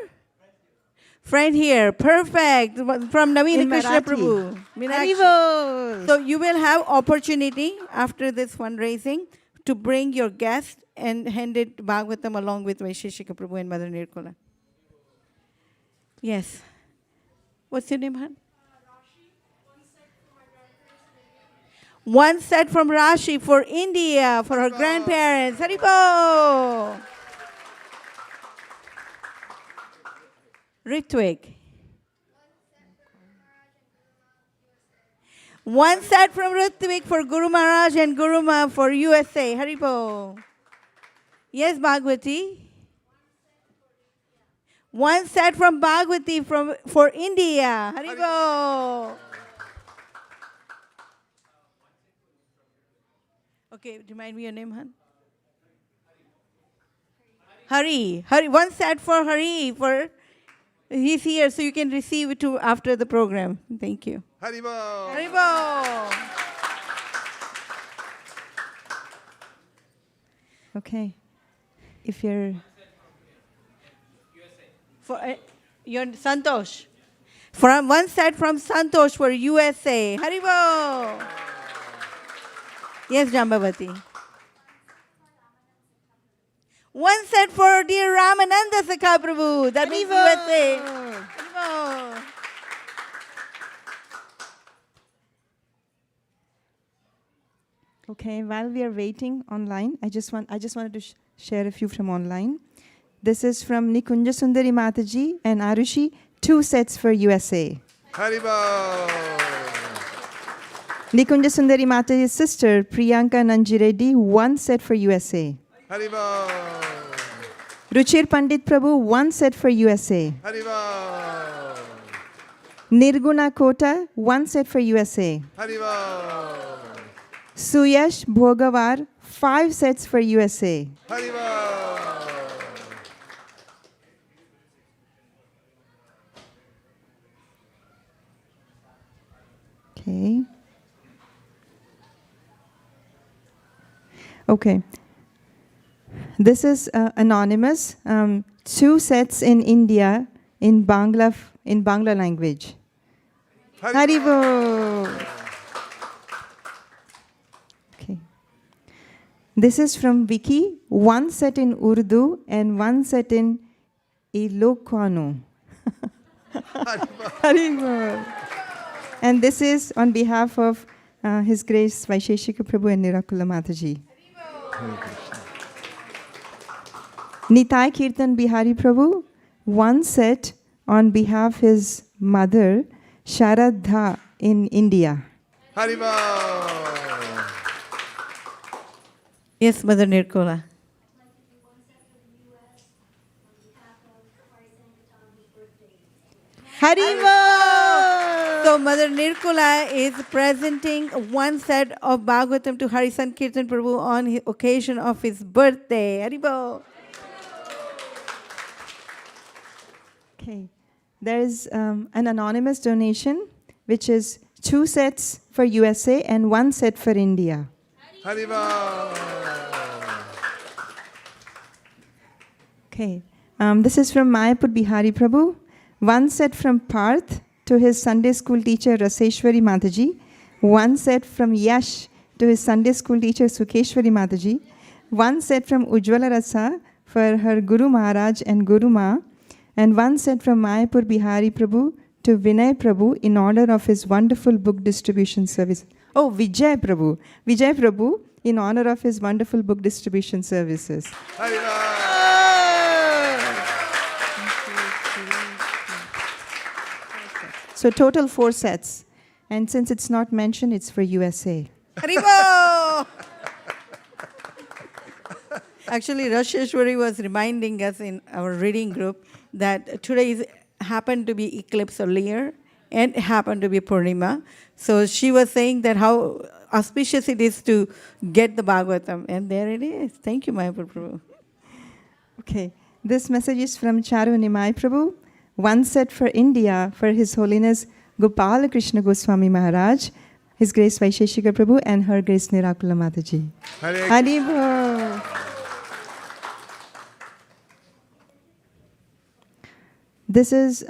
friend here. Perfect. From Naveen Krishna Prabhu. Meenakshi. So you will have opportunity after this fundraising to bring your guest and hand it Bhagavatam along with Vaisesika Prabhu and Mother Nirkula. Yes. What's your name, hon? One set from Rashi for India, for her grandparents. Haribo! Ritwik. One set from Ritvik for Guru Maharaj and Guru Ma for USA. Haribo. Yes, Bhagwati. One set from Bhagwati for India. Haribo. Okay, remind me your name, Han. Hari. One set for Hari. He's here, so you can receive it after the program. Thank you. Haribo. Haribo. Okay. If you're For your Santosh. From one set from Santosh for USA. Haribo. Yes, Jambavati. One set for dear Ramananda Sakha Prabhu. That means USA. Haribo. okay, while we are waiting online, I just wanted to share a few from online. This is from Nikunja Sundari Mataji and Arushi, 2 sets for USA. Haribo. Nikunja Sundari Mataji's sister, Priyanka Nanjireddy, 1 set for USA. Haribo. Ruchir Pandit Prabhu, 1 set for USA. Haribo. Nirguna Kota, 1 set for USA. Haribo. Suyash Bhogavar, 5 sets for USA. Haribo. Okay. Okay. This is anonymous. 2 sets in India in Bangla language. Haribo. Okay. This is from Vicky. 1 set in Urdu and 1 set in Ilocano. Haribo. And this is on behalf of His Grace Vaisesika Prabhu and Nirakula Mataji. Nitai Kirtan Bihari Prabhu, 1 set on behalf of his mother, Sharadha in India. Haribo. Yes, Mother Nirkola. Haribo! So Mother Nirkola is presenting 1 set of Bhagavatam to Hari Sankirtan Prabhu on the occasion of his birthday. Haribo. Okay. There is an anonymous donation, which is 2 sets for USA and 1 set for India. Haribo. Okay. This is from Mayapur Bihari Prabhu. 1 set from Parth to his Sunday school teacher Raseshwari Mataji. 1 set from Yash to his Sunday school teacher Sukeshwari Mataji. 1 set from Ujjwala Rasa for her Guru Maharaj and Guru Ma. And 1 set from Mayapur Bihari Prabhu to Vinay Prabhu in honor of his wonderful book distribution service. Oh, Vijay Prabhu. Vijay Prabhu in honor of his wonderful book distribution services. Haribo. So total 4 sets. And since it's not mentioned, it's for USA. Haribo! Actually, Rasheshwari was reminding us in our reading group that today happened to be eclipse earlier and happened to be Purnima. So she was saying that how auspicious it is to get the Bhagavatam. And there it is. Thank you, Mayapur Prabhu. Okay. This message is from Charu Nimai Prabhu. 1 set for India for His Holiness Gopala Krishna Goswami Maharaj, His Grace Vaiseshika Prabhu, and Her Grace Nirakula Mataji. Haribo. This is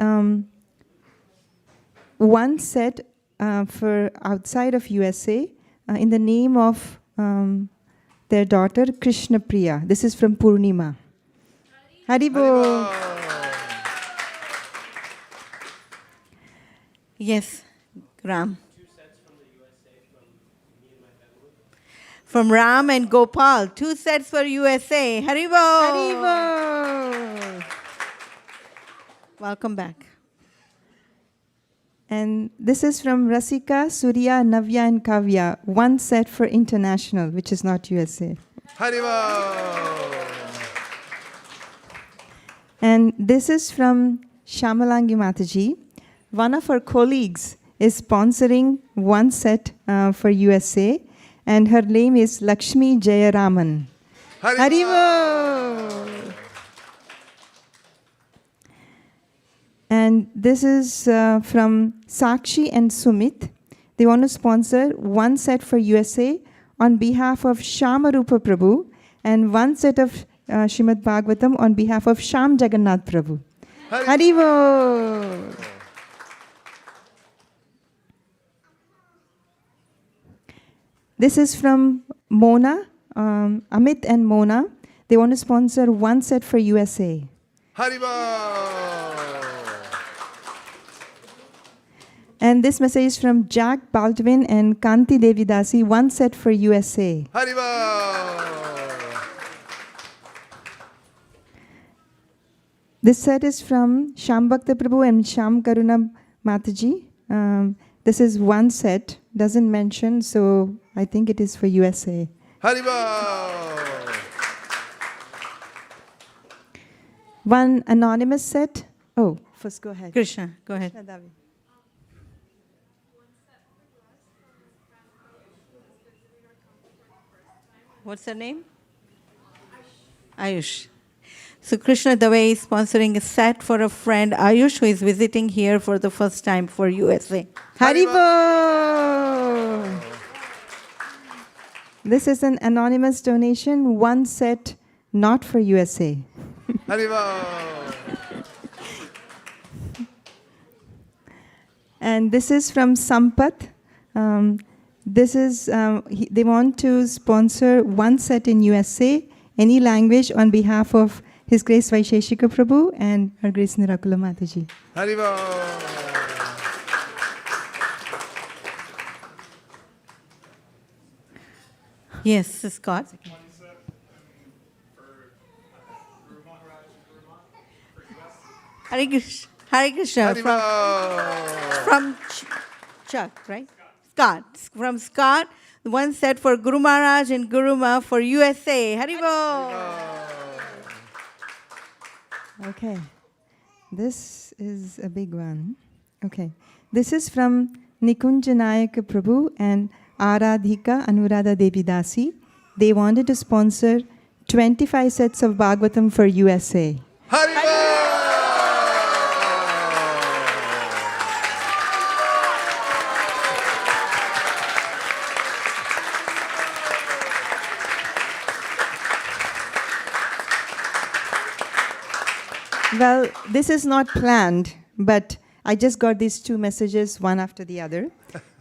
1 set for outside of USA in the name of their daughter Krishna Priya. This is from Purnima. Haribo. Yes, Ram. 2 sets from the USA from me and my family. From Ram and Gopal. 2 sets for USA. Haribo. Haribo. Welcome back. And this is from Rasika, Surya, Navya, and Kavya. One set for international, which is not USA. Haribo! And this is from Shamalangi Mataji. One of our colleagues is sponsoring one set for USA, and her name is Lakshmi Jayaraman. Haribo! And this is from Sakshi and Sumit. They want to sponsor one set for USA on behalf of Shamarupa Prabhu and one set of Srimad Bhagavatam on behalf of Sham Jagannath Prabhu. Haribo! This is from Mona, Amit and Mona. They want to sponsor one set for USA. Haribo! And this message is from Jack Baldwin and Kanti Devi Dasi, one set for USA. Haribo! This set is from Sham Bhakta Prabhu and Sham Karuna Mataji. This is one set, doesn't mention, so I think it is for USA. Haribo! One anonymous set. Oh, first go ahead. Krishna, go ahead. What's her name? Ayush. So Krishna Dave is sponsoring a set for a friend, Ayush, who is visiting here for the first time for USA. Haribo! This is an anonymous donation, one set not for USA. Haribo! And this is from Sampath. This is, they want to sponsor one set in USA, any language, on behalf of His Grace Vaisesika Prabhu and Her Grace Nirakula Mataji. Haribo! Yes, Scott. Hare Krishna. Hare Krishna. From Chuck, right? Scott. From Scott, one set for Guru Maharaj and Guru Ma for USA. Haribo. Okay. This is a big one. Okay. This is from Nikunjanayaka Prabhu and Aradhika Anuradha Devi Dasi. They wanted to sponsor 25 sets of Bhagavatam for USA. Haribo! Well, this is not planned, but I just got these two messages, one after the other.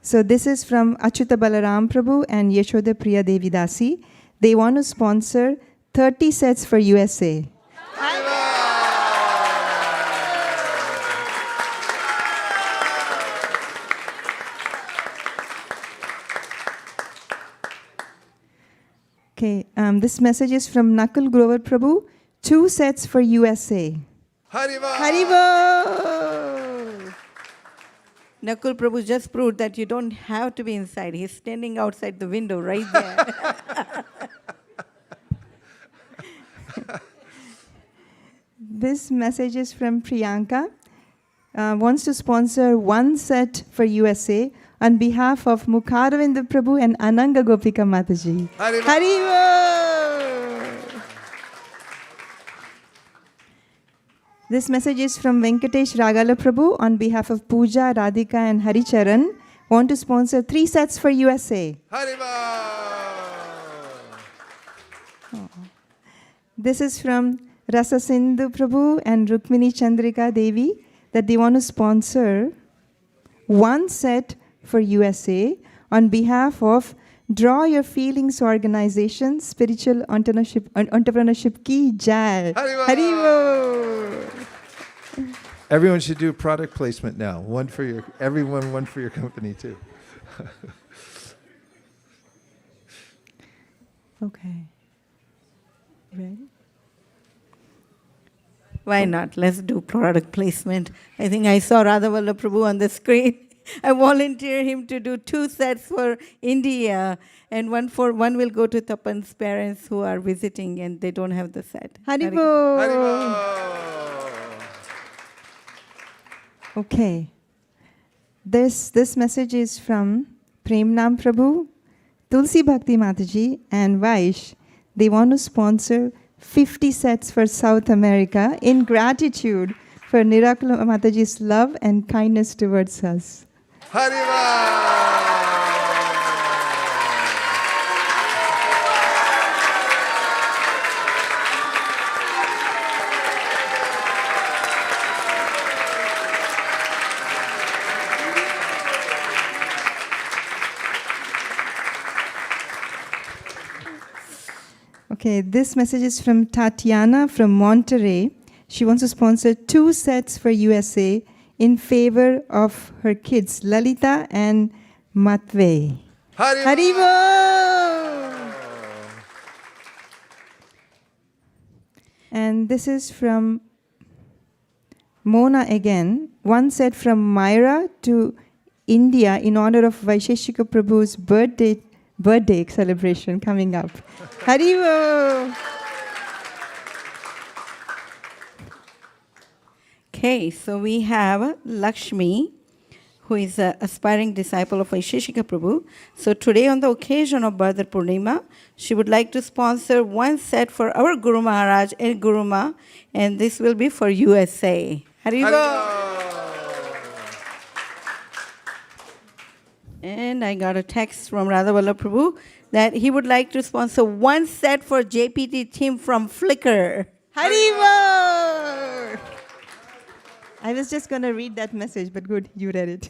So this is from Achyuta Balaram Prabhu and Yashoda Priya Devi Dasi. They want to sponsor 30 sets for USA. Okay, this message is from Nakul Grover Prabhu. 2 sets for USA. Haribo! Haribo! Nakul Prabhu just proved that you don't have to be inside. He's standing outside the window right there. This message is from Priyanka. Wants to sponsor 1 set for USA on behalf of Mukharavinda Prabhu and Ananga Gopika Mataji. Haribo! Haribo! This message is from Venkatesh Ragala Prabhu on behalf of Pooja, Radhika and Haricharan. Want to sponsor 3 sets for USA. Haribo! This is from Rasa Sindhu Prabhu and Rukmini Chandrika Devi that they want to sponsor 1 set for USA on behalf of Draw Your Feelings Organization, Spiritual Entrepreneurship Ki Jai. Haribo! Haribo! Everyone should do product placement now. One for your company too. Okay. Ready? Why not? Let's do product placement. I think I saw Radha Vallabh Prabhu on the screen. I volunteer him to do 2 sets for India, and one will go to Tapan's parents who are visiting and they don't have the set. Haribo! Okay. This message is from Premnam Prabhu, Tulsi Bhakti Mataji, and Vaish. They want to sponsor 50 sets for South America in gratitude for Nirakula Mataji's love and kindness towards us. Okay, this message is from Tatiana from Monterey. She wants to sponsor 2 sets for USA in favor of her kids, Lalita and Matvey. Haribo! And this is from Mona again. 1 set from Myra to India in honor of Vaisesika Prabhu's birthday celebration coming up. Haribo! Okay, so we have Lakshmi, who is an aspiring disciple of Vaisesika Prabhu. So today, on the occasion of Bhadra Purnima, she would like to sponsor 1 set for our Guru Maharaj and Guru Ma, and this will be for USA. Haribo! And I got a text from Radha Vallabh Prabhu that he would like to sponsor 1 set for JPT team from Flickr. Haribo! I was just going to read that message, but good, you read it.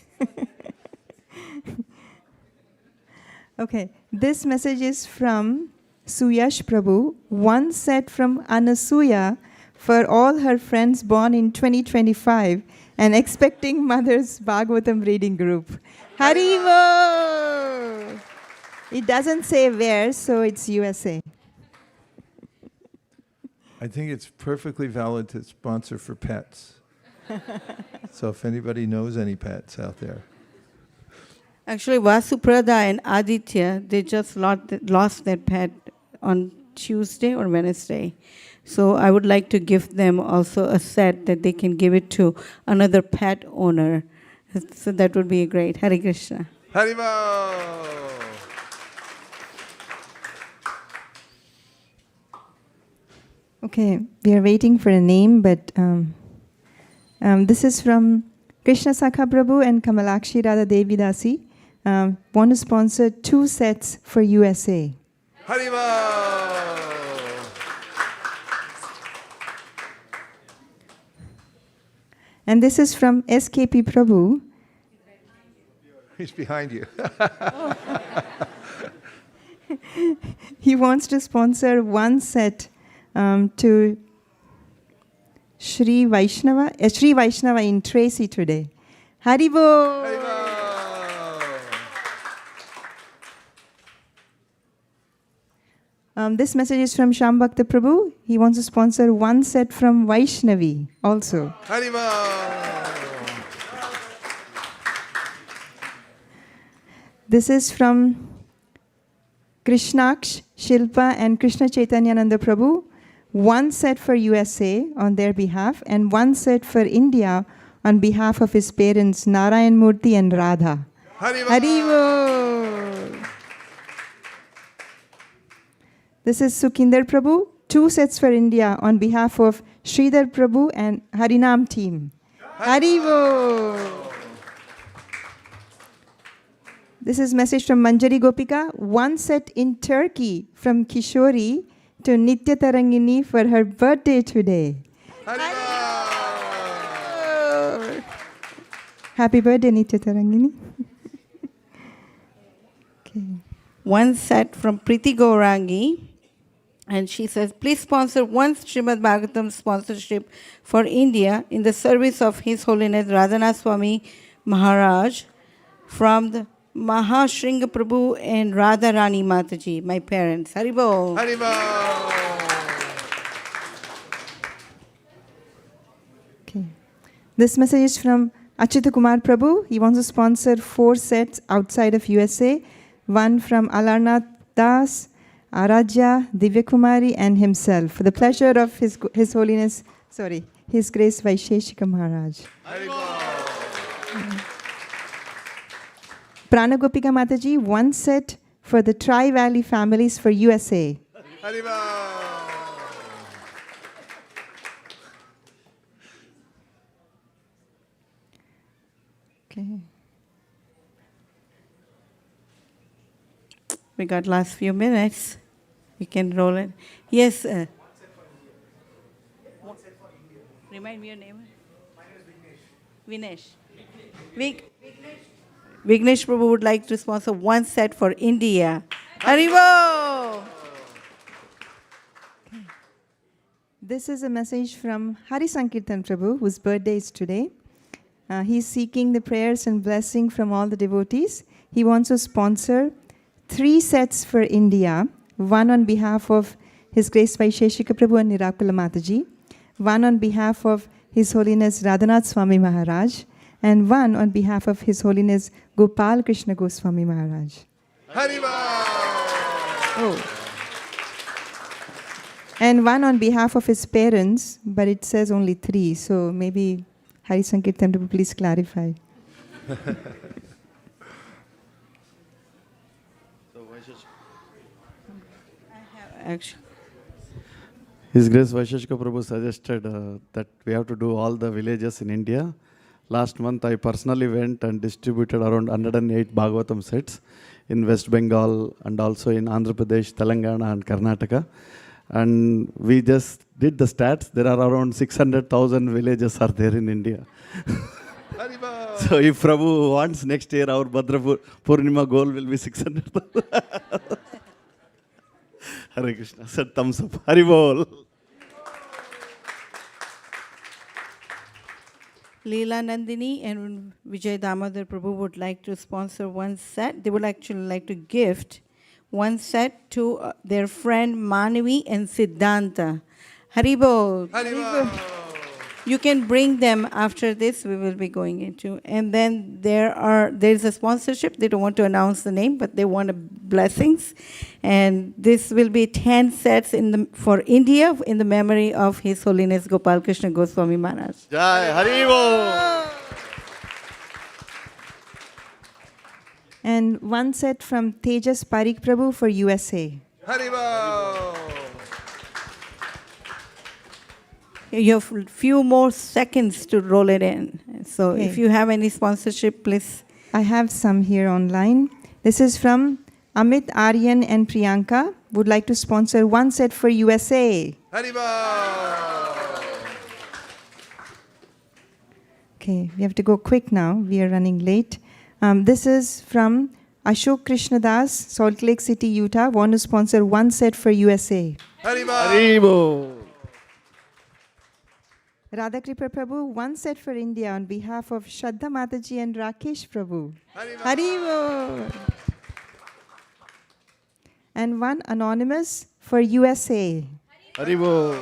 Okay, this message is from Suyash Prabhu, 1 set from Anasuya for all her friends born in 2025 and expecting mother's Bhagavatam reading group. Haribo! It doesn't say where, so it's USA. I think it's perfectly valid to sponsor for pets. So if anybody knows any pets out there. Actually, Vasuprada and Aditya, they just lost their pet on Tuesday or Wednesday. So I would like to give them also a set that they can give it to another pet owner. So that would be great. Hare Krishna. Haribo! Okay, we are waiting for a name, but this is from Krishna Sakha Prabhu and Kamalakshi Radha Devi Dasi. Want to sponsor 2 sets for USA. Haribo! And this is from SKP Prabhu. He's behind you. He wants to sponsor 1 set to Sri Vaishnava in Tracy today. Haribo! Haribo! This message is from Sham Bhakta Prabhu. He wants to sponsor 1 set from Vaishnavi also. Haribo! This is from Krishnaksh, Shilpa, and Krishna Chaitanyananda Prabhu. 1 set for USA on their behalf, and 1 set for India on behalf of his parents, Narayan Murthy and Radha. Haribo! Haribo! This is Sukhinder Prabhu. 2 sets for India on behalf of Sridhar Prabhu and Harinam team. Haribo! This is message from Manjari Gopika. 1 set in Turkey from Kishori to Nitya Tarangini for her birthday today. Haribo! Happy birthday, Nitya Tarangini. Okay. 1 set from Priti Gaurangi. And she says, please sponsor 1 Srimad Bhagavatam sponsorship for India in the service of His Holiness Radhanath Swami Maharaj from the Mahashringa Prabhu and Radha Rani Mataji, my parents. Haribo. Haribo! Okay. This message is from Achyuta Kumar Prabhu, he wants to sponsor 4 sets outside of USA, one from Alarnath Das, Aradhya, Divya Kumari, and himself, for the pleasure of His Holiness, His Grace Vaisesika Maharaj. Pranagopika Mataji, 1 set for the Tri-Valley families for USA. Okay. We got last few minutes. We can roll it. Yes. Remind me your name. My name is Vignesh. Vignesh Prabhu would like to sponsor 1 set for India. Haribo! This is a message from Hari Sankirtan Prabhu, whose birthday is today. He's seeking the prayers and blessing from all the devotees. He wants to sponsor 3 sets for India, 1 on behalf of His Grace Vaisesika Prabhu and Nirakula Mataji, 1 on behalf of His Holiness Radhanath Swami Maharaj, and 1 on behalf of His Holiness Gopal Krishna Goswami Maharaj. Oh. And 1 on behalf of his parents, but it says only 3, so maybe Hari Sankirtan Prabhu, please clarify. Actually. His Grace Vaisesika Prabhu suggested that we have to do all the villages in India. Last month I personally went and distributed around 108 Bhagavatam sets in West Bengal and also in Andhra Pradesh, Telangana and Karnataka. And we just did the stats. There are around 600,000 villages are there in India. So if Prabhu wants next year, our Bhadra Purnima goal will be 600,000. Hare Krishna. Said thumbs up. Hari Bol. Leela Nandini and Vijay Damodar Prabhu would like to sponsor 1 set. They would actually like to gift 1 set to their friend Manavi and Siddhanta. Haribo. You can bring them after this. We will be going into. And then there's a sponsorship. They don't want to announce the name, but they want blessings. And this will be 10 sets for India in the memory of His Holiness Gopal Krishna Goswami Maharaj. Jai Haribo. And 1 set from Tejas Parikh Prabhu for USA. Haribo! You have a few more seconds to roll it in. So Okay. if you have any sponsorship, please. I have some here online. This is from Amit, Aryan and Priyanka. Would like to sponsor 1 set for USA. Haribo! Okay, we have to go quick now. We are running late. This is from Ashok Krishnadas, Salt Lake City, Utah. Want to sponsor 1 set for USA. Haribo. Radhakripa Prabhu, 1 set for India on behalf of Shraddha Mataji and Rakesh Prabhu. Haribo. And 1 anonymous for USA. Haribo.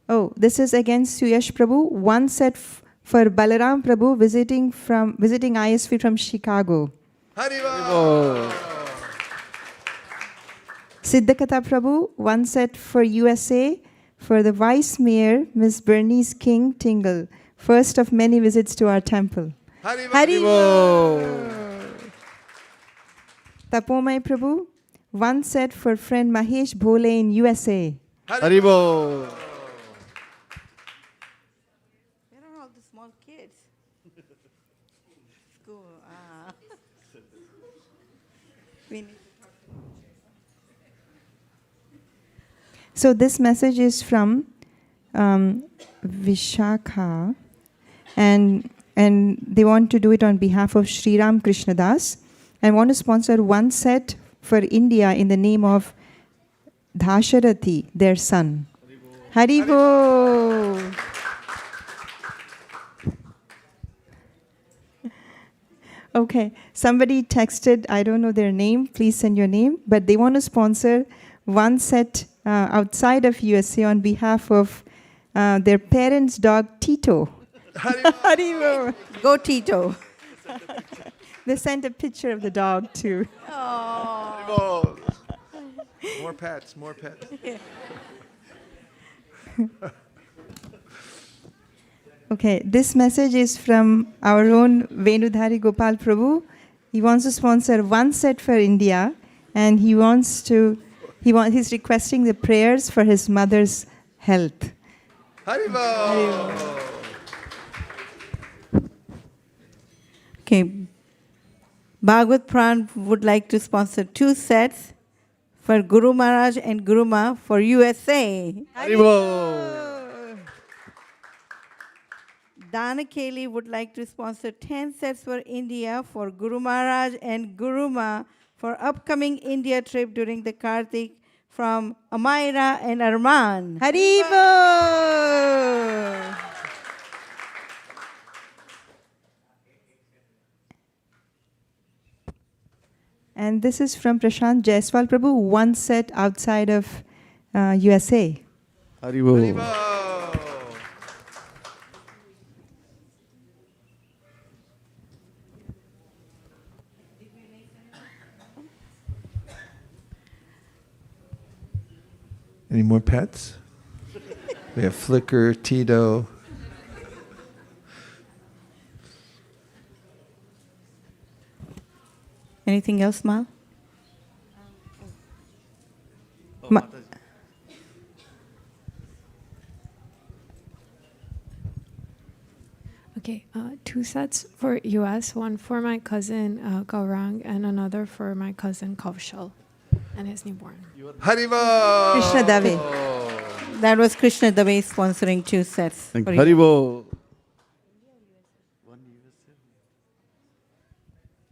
Oh, this is again Suyash Prabhu. 1 set for Balaram Prabhu visiting ISV from Chicago. Haribo! Siddhakatha Prabhu, 1 set for USA for the Vice Mayor, Ms. Bernice King Tingle. First of many visits to our temple. Haribo. Tapomai Prabhu, 1 set for friend Mahesh Bhole in USA. Haribo. Where are all the small kids? School. We need. So this message is from Vishakha, and they want to do it on behalf of Sri Ram Krishna Das, and want to sponsor 1 set for India in the name of Dhasharathi, their son. Haribo. Okay, somebody texted, I don't know their name, please send your name, but they want to sponsor one set outside of USA on behalf of their parents' dog Tito. Haribo. Go Tito. They sent a picture of the dog too. More pets, more pets. Okay, this message is from our own Venudhari Gopal Prabhu. He wants to sponsor one set for India, and he's requesting the prayers for his mother's health. Haribo! Okay. Bhagavad Pran would like to sponsor 2 sets for Guru Maharaj and Guru Ma for USA. Dana Keli would like to sponsor 10 sets for India for Guru Maharaj and Guru Ma for upcoming India trip during the Kartik from Amaira and Arman. Haribo! And this is from Prashant Jaiswal Prabhu, one set outside of USA. Haribo. Any more pets? We have Flicker, Tito. Anything else, Mal? Ma- Okay, 2 sets for US, one for my cousin Gaurang and another for my cousin Kaushal and his newborn. Haribo! Krishna Dave. That was Krishna Dave sponsoring 2 sets. Thank for you. Haribo.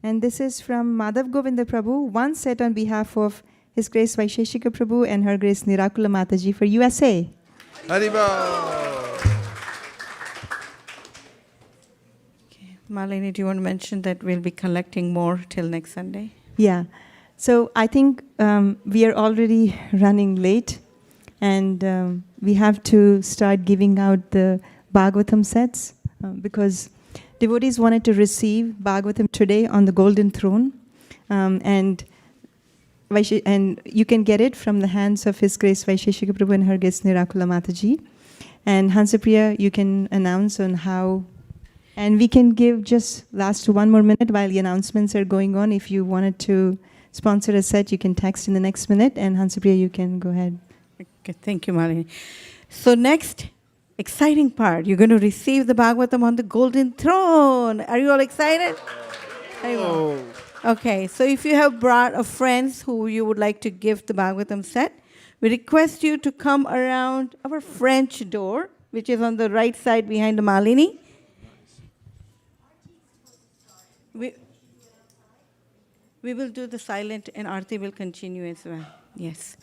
And this is from Madhav Govinda Prabhu, one set on behalf of His Grace Vaisesika Prabhu and Her Grace Nirakula Mataji for USA. Haribo! Malini, do you want to mention that we'll be collecting more till next Sunday? Yeah. So I think we are already running late, and we have to start giving out the Bhagavatam sets because devotees wanted to receive Bhagavatam today on the golden throne, and you can get it from the hands of His Grace Vaisesika Prabhu and Her Grace Nirakula Mataji. And Hansapriya, you can announce on how. And we can give just last 1 more minute while the announcements are going on. If you wanted to sponsor a set, you can text in the next minute. And Hansapriya, you can go ahead. Okay, thank you, Malini. So next, exciting part. You're going to receive the Bhagavatam on the golden throne. Are you all excited? Oh. Okay, so if you have brought a friends who you would like to give the Bhagavatam set, we request you to come around our French door, which is on the right side behind the Malini. We will do the silent and Aarti will continue as well. Yes.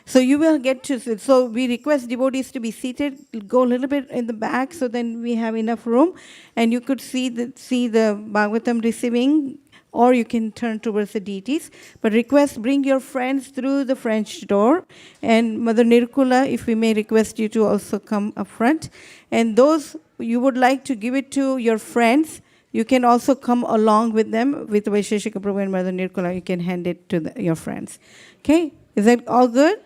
So you will get to, so we request devotees to be seated, go a little bit in the back so then we have enough room and you could see the Bhagavatam receiving, or you can turn towards the deities. But request, bring your friends through the French door. And Mother Nirkula, if we may request you to also come up front. And those you would like to give it to your friends, you can also come along with them, with Vaisesika Prabhu and Mother Nirkula. You can hand it to your friends. Okay? Is that all good?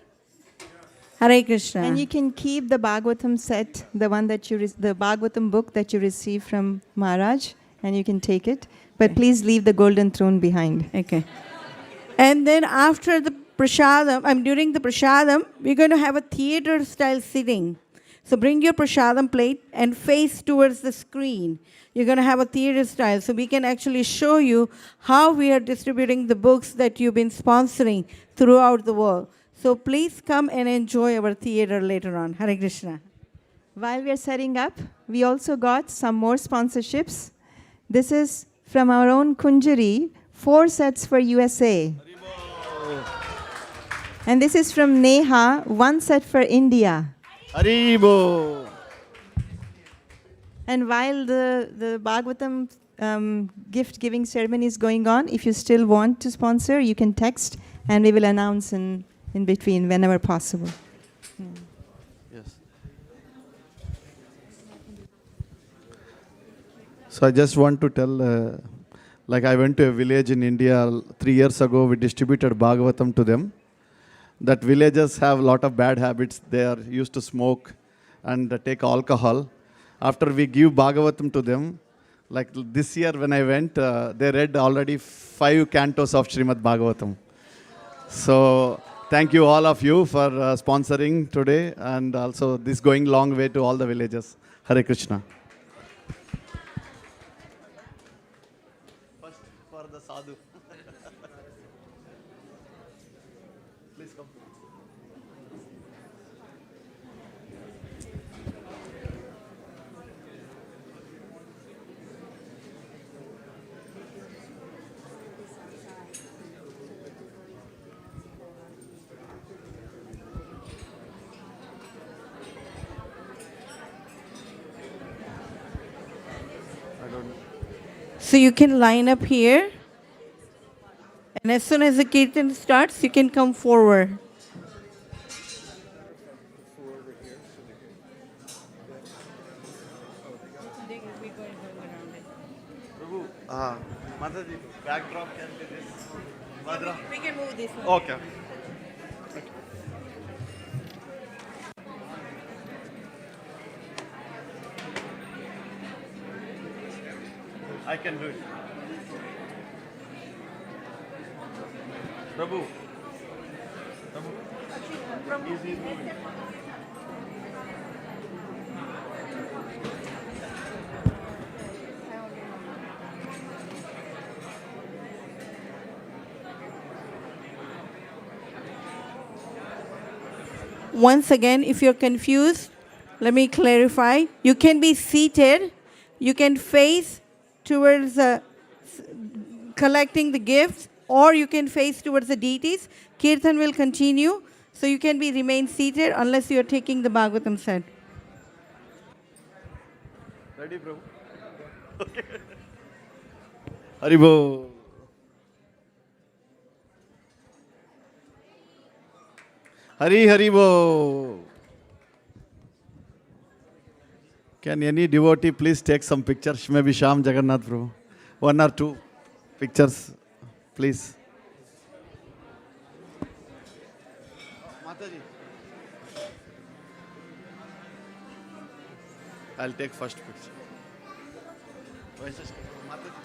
Hare Krishna. And you can keep the Bhagavatam set, the one that the Bhagavatam book that you received from Maharaj, and you can take it. But please leave the golden throne behind. Okay. And then after the prasadam, during the prasadam, we're going to have a theater-style sitting. So bring your prasadam plate and face towards the screen. You're going to have a theater style, so we can actually show you how we are distributing the books that you've been sponsoring throughout the world. So please come and enjoy our theater later on. Hare Krishna. While we are setting up, we also got some more sponsorships. This is from our own Kunjari, 4 sets for USA. And this is from Neha, 1 set for India. Haribo. And while the Bhagavatam gift-giving ceremony is going on, if you still want to sponsor, you can text, and we will announce in in between whenever possible. Yes. So I just want to tell, like I went to a village in India 3 years ago. We distributed Bhagavatam to them. That villagers have a lot of bad habits. They are used to smoke and take alcohol. After we give Bhagavatam to them, like this year when I went, they read already 5 cantos of Srimad Bhagavatam. So thank you all of you for sponsoring today, and also this going long way to all the villagers. Hare Krishna. First for the sadhu. Please come. So you can line up here. And as soon as the kirtan starts, you can come forward. Mataji, backdrop can be this. Madra. We can move this one. Okay. I can do it. Prabhu. Prabhu. Easy moving. Once again, if you're confused, let me clarify. You can be seated. You can face towards collecting the gifts, or you can face towards the deities. Kirtan will continue, so you can remain seated unless you are taking the Bhagavatam set. Ready, Prabhu? Okay. Haribo. Hari Haribo. Can any devotee please take some pictures? Maybe Sham Jagannath Prabhu. 1 or 2 pictures, please. Mataji. I'll take first picture. Vaisesika. Mataji.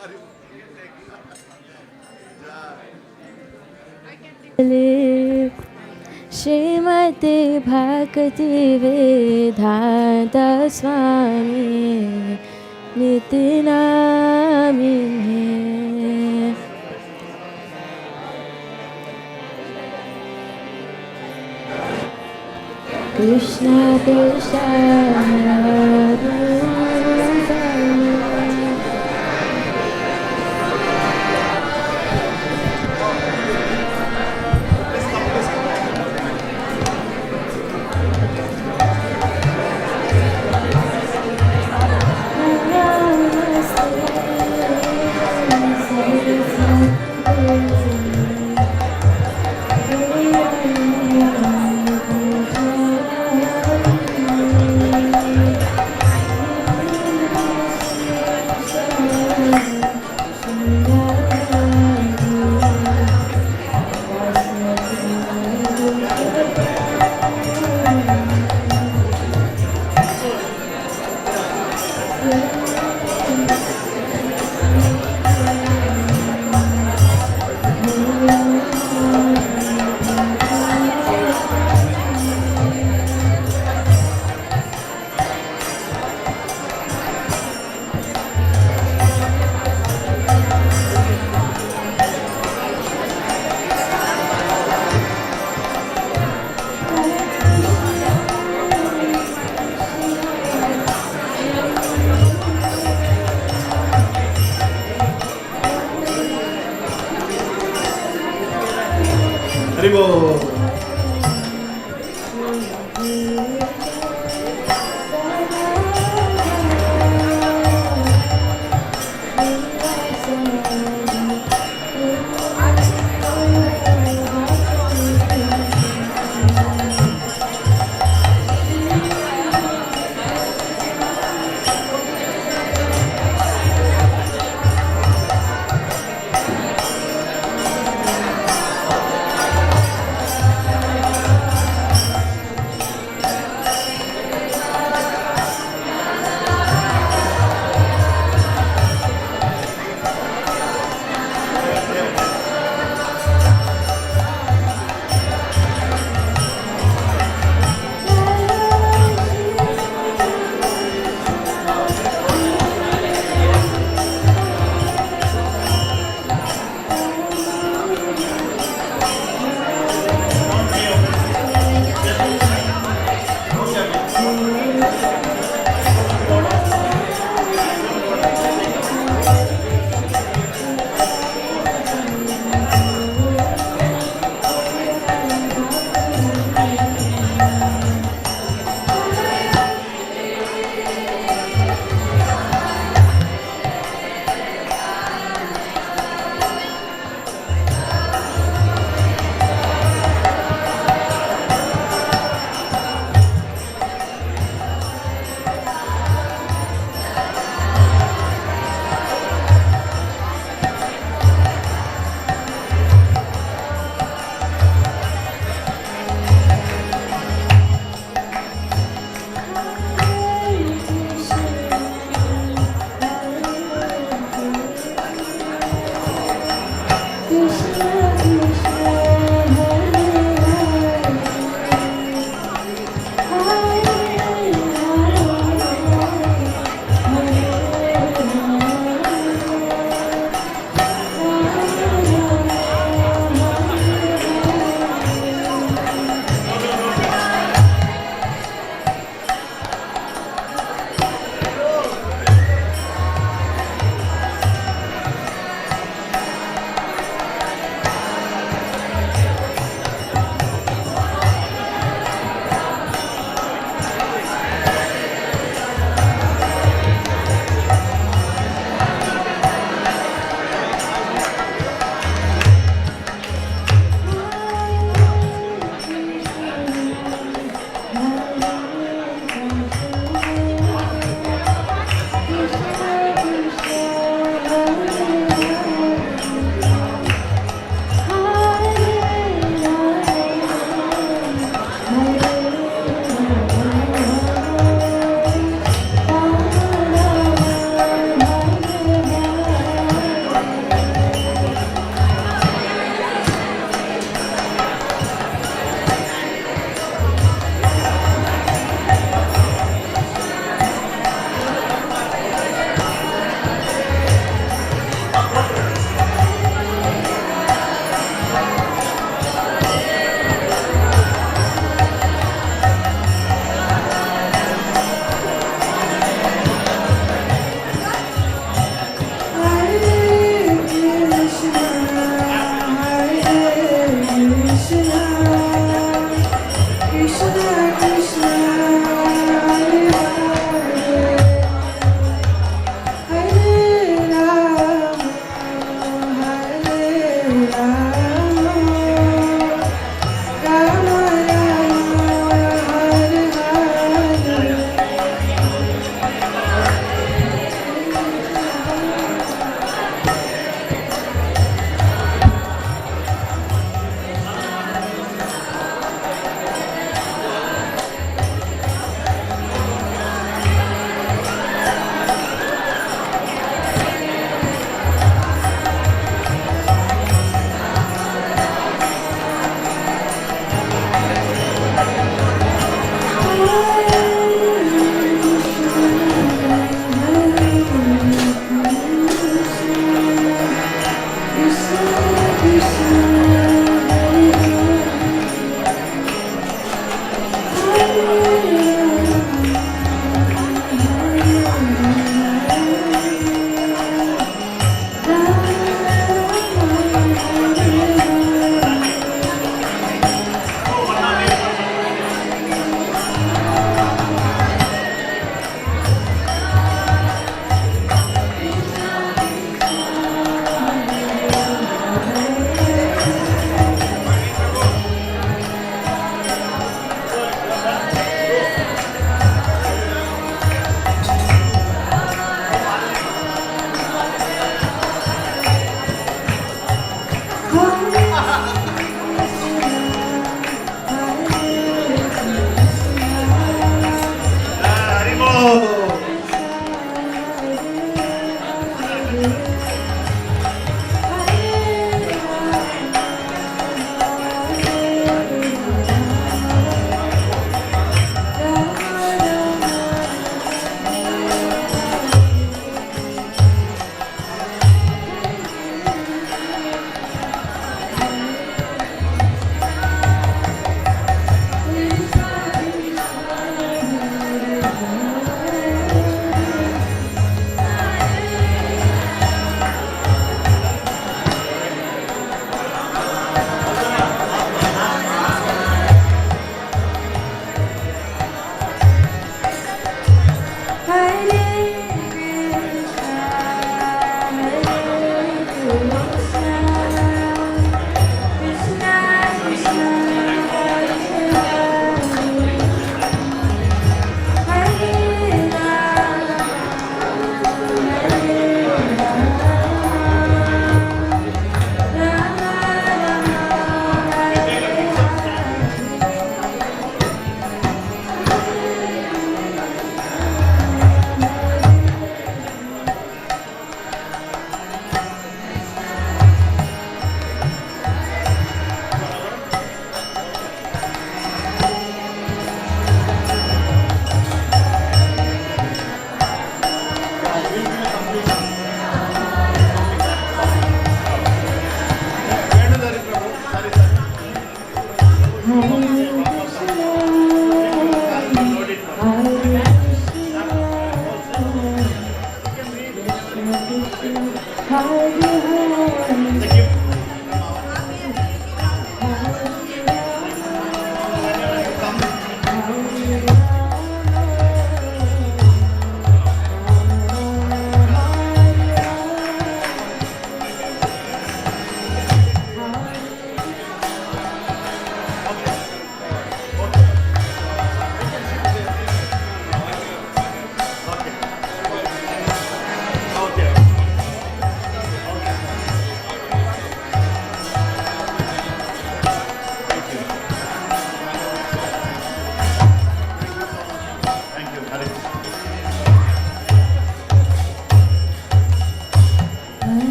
Haribo. You can take. श्रीमते भक्ति वेदांत स्वामी नित्य नामिने Krishna Krishna Haribo.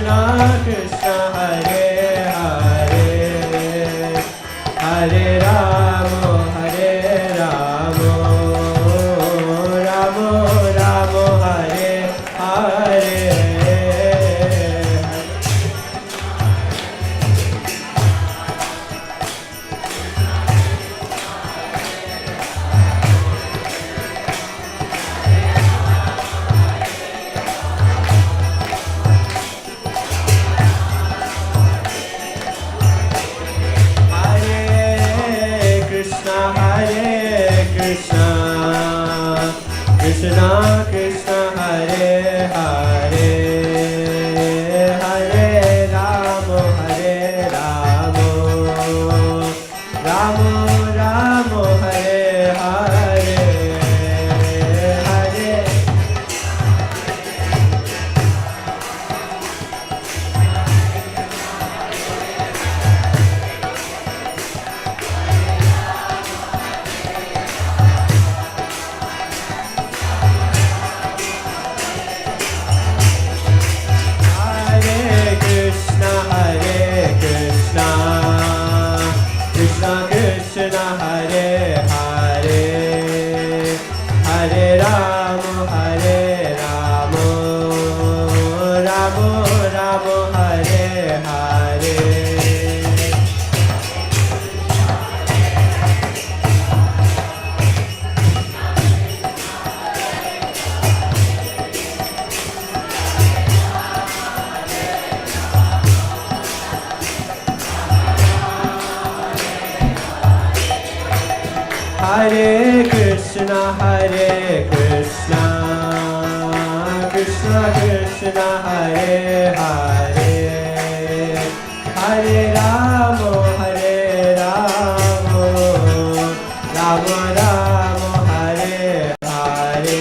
Krishna Krishna Hare Hare Hare Rama Hare Rama Rama Rama Hare Hare Krishna Krishna Hare Hare Hare Rama Hare Rama Rama Rama Hare Hare Hare Krishna Krishna Hare Hare Hare Rama Hare Rama Rama Rama Hare Hare Hare Krishna Krishna Krishna Hare Hare Hare Rama Hare Rama Rama Rama Hare Hare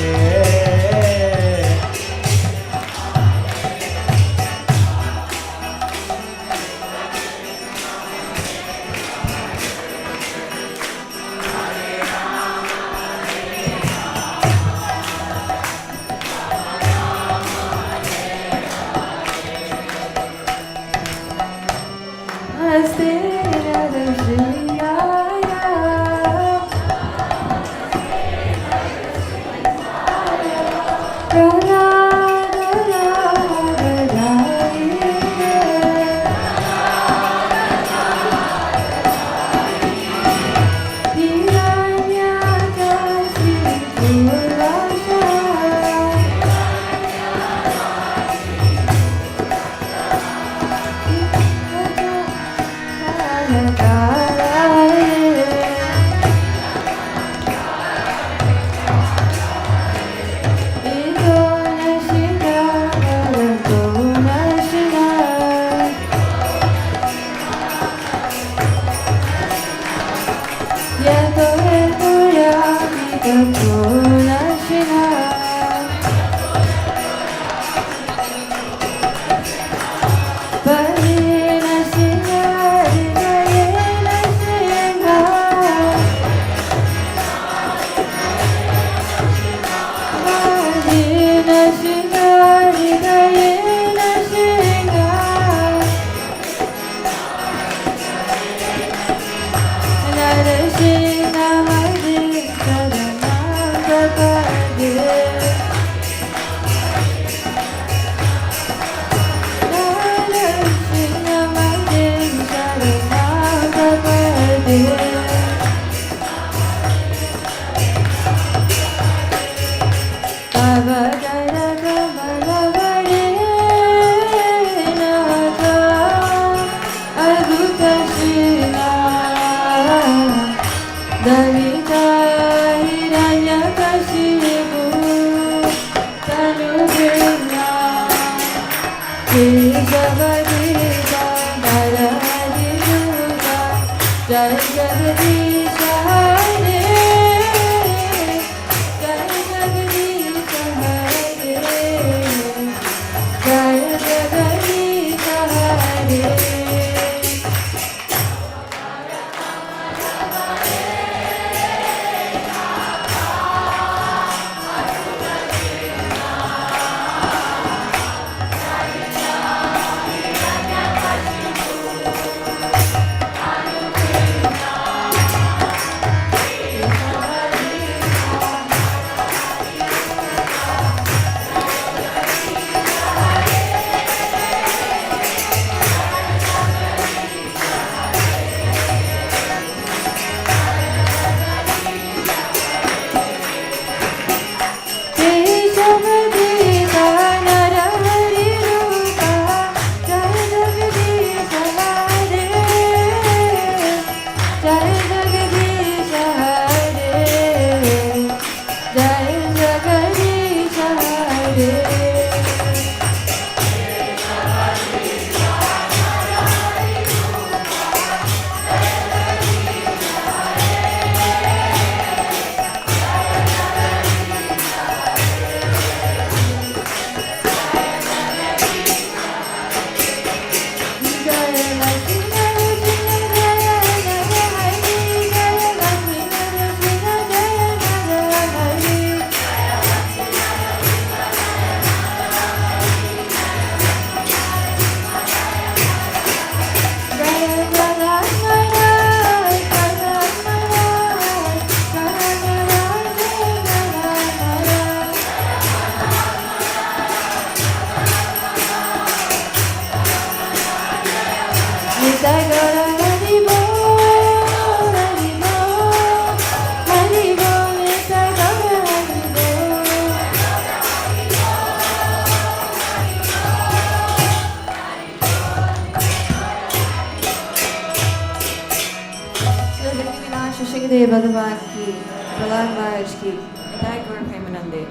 भगवान की प्रहलाद महाराज की निताई गौर प्रेमानंदे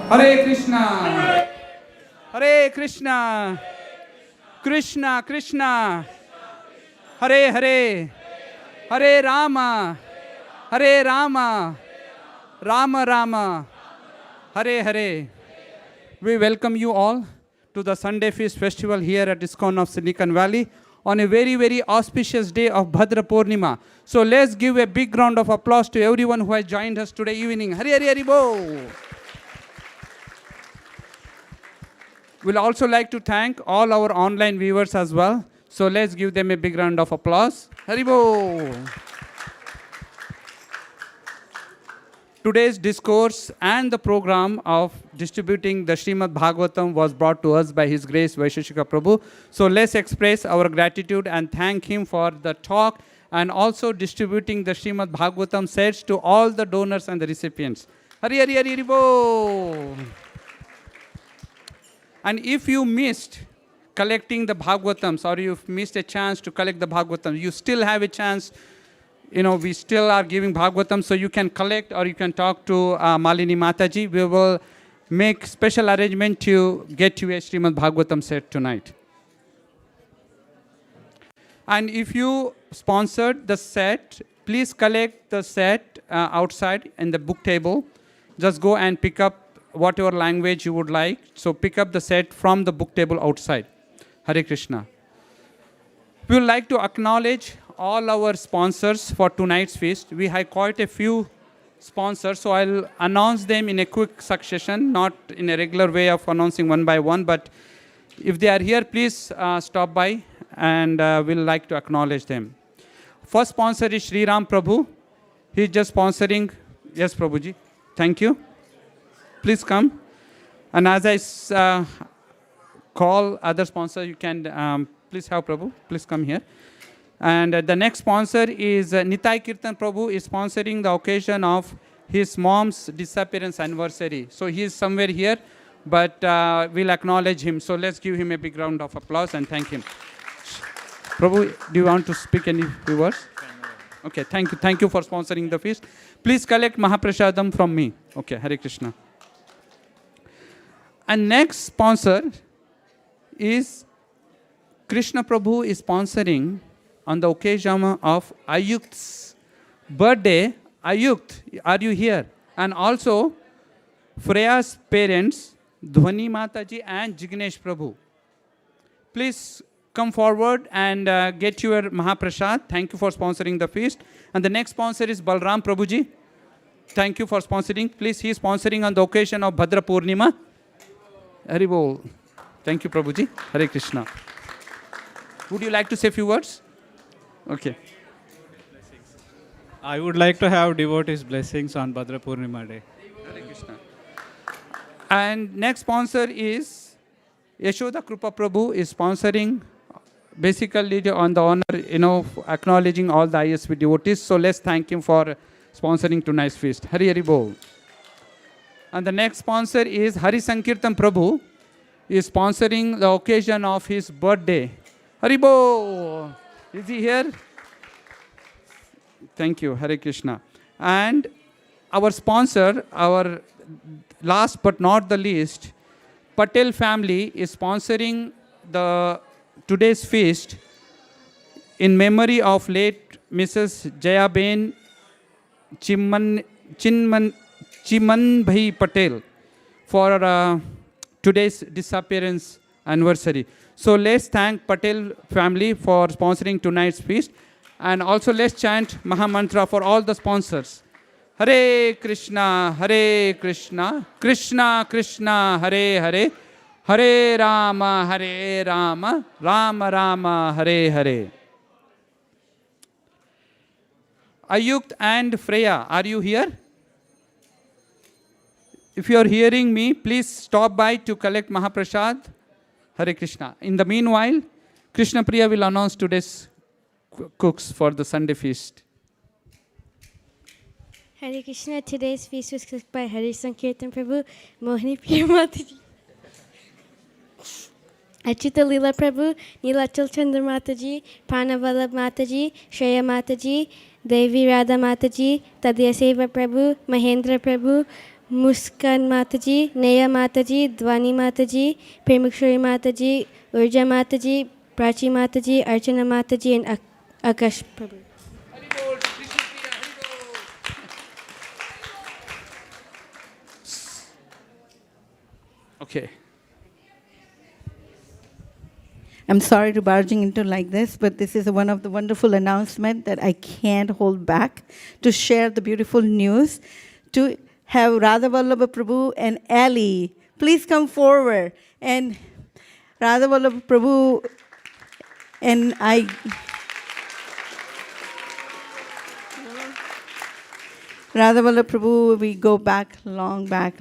Hare Krishna, Hare Krishna, Krishna Krishna, Hare Hare, Hare Rama, Hare Rama, Rama Rama, Hare Hare. We welcome you all to the Sunday Feast Festival here at ISKCON of Silicon Valley on a very, very auspicious day of Bhadra Purnima. So let's give a big round of applause to everyone who has joined us today evening. Hari Hari Hari Bo! We'll also like to thank all our online viewers as well. So let's give them a big round of applause. Haribo! Today's discourse and the program of distributing the Srimad Bhagavatam was brought to us by His Grace Vaisesika Prabhu. So let's express our gratitude and thank him for the talk and also distributing the Srimad Bhagavatam sets to all the donors and the recipients. Hari Hari Hari Haribo! And if you missed collecting the Bhagavatams or you've missed a chance to collect the Bhagavatams, you still have a chance. We still are giving Bhagavatam, so you can collect or you can talk to Malini Mataji. We will make special arrangement to get you a Srimad Bhagavatam set tonight. And if you sponsored the set, please collect the set outside in the book table. Just go and pick up whatever language you would like. So pick up the set from the book table outside. Hare Krishna. We would like to acknowledge all our sponsors for tonight's feast. We have quite a few sponsors, so I'll announce them in a quick succession, not in a regular way of announcing one by one, but if they are here, please stop by and we'll like to acknowledge them. First sponsor is Sri Ram Prabhu. He's just sponsoring. Yes, Prabhuji. Thank you. Please come. And as I call other sponsors, you can please have Prabhu. Please come here. And the next sponsor is Nitai Kirtan Prabhu is sponsoring the occasion of his mom's disappearance anniversary. So he is somewhere here, but we'll acknowledge him. So let's give him a big round of applause and thank him. Prabhu, do you want to speak any few words? Okay, thank you. Thank you for sponsoring the feast. Please collect Mahaprasadam from me. Okay, Hare Krishna. And next sponsor is Krishna Prabhu is sponsoring on the occasion of Ayukt's birthday. Ayukt, are you here? And also Freya's parents, Dhwani Mataji and Jignesh Prabhu. Please come forward and get your Mahaprasad. Thank you for sponsoring the feast. And the next sponsor is Balram Prabhuji. Thank you for sponsoring. Please, he is sponsoring on the occasion of Bhadra Purnima. Haribol. Thank you, Prabhuji. Hare Krishna. Would you like to say a few words? Okay. I would like to have devotees' blessings on Bhadra Purnima day. Hare Krishna. And next sponsor is Yashoda Krupa Prabhu is sponsoring basically on the honor, acknowledging all the ISV devotees. So let's thank him for sponsoring tonight's feast. Hari Hari Bol. And the next sponsor is Hari Sankirtan Prabhu is sponsoring the occasion of his birthday. Hari Bol. Is he here? Thank you, Hare Krishna. And our sponsor, our last but not the least, Patel family is sponsoring today's feast in memory of late Mrs. Jayaben Chimanbhai Patel for today's disappearance anniversary. So let's thank Patel family for sponsoring tonight's feast. And also let's chant Maha Mantra for all the sponsors. Hare Krishna, Krishna Krishna, Hare Hare, Hare Rama, Rama Rama, Hare Hare. Ayukt and Freya, are you here? If you are hearing me, please stop by to collect Mahaprasad. Hare Krishna. In the meanwhile, Krishna Priya will announce today's cooks for the Sunday feast. Hare Krishna. Today's feast was cooked by Hari Sankirtan Prabhu, Mohini Priya Mataji, Achita Leela Prabhu, Neelachal Chandra Mataji, Pranavalabh Mataji, Shreya Mataji, Devi Radha Mataji, Tadya Seva Prabhu, Mahendra Prabhu, Muskan Mataji, Neya Mataji, Dwani Mataji, Premakshuri Mataji, Urja Mataji, Prachi Mataji, Archana Mataji, and Akash Prabhu. Okay. I'm sorry to barging into like this, but this is one of the wonderful announcements that I can't hold back to share the beautiful news to have Radha Vallabha Prabhu and Ali. Please come forward. And Radha Vallabha Prabhu and I. Radha Vallabha Prabhu, we go back, long back.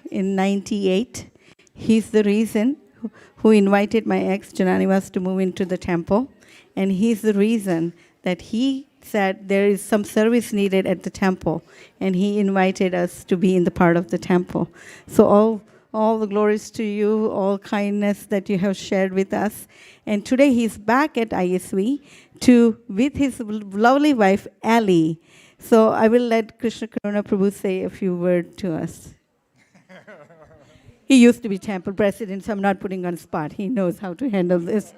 In 98, he's the reason who invited my ex, Jananivas, to move into the temple. And he's the reason that he said there is some service needed at the temple. And he invited us to be in the part of the temple. So all the glories to you, all kindness that you have shared with us. And today he's back at ISV with his lovely wife, Ali. So I will let Krishna Karuna Prabhu say a few words to us. He used to be temple president, so I'm not putting on spot. He knows how to handle this.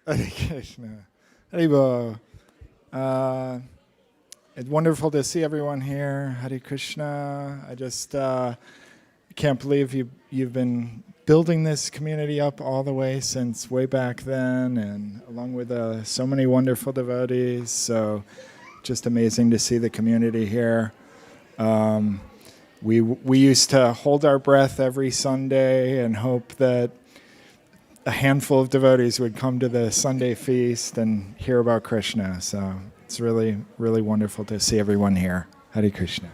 Hare Krishna. Haribo. It's wonderful to see everyone here. Hare Krishna. I just can't believe you've been building this community up all the way since way back then, and along with so many wonderful devotees. So just amazing to see the community here. We used to hold our breath every Sunday and hope that a handful of devotees would come to the Sunday feast and hear about Krishna. So it's really, really wonderful to see everyone here. Hare Krishna.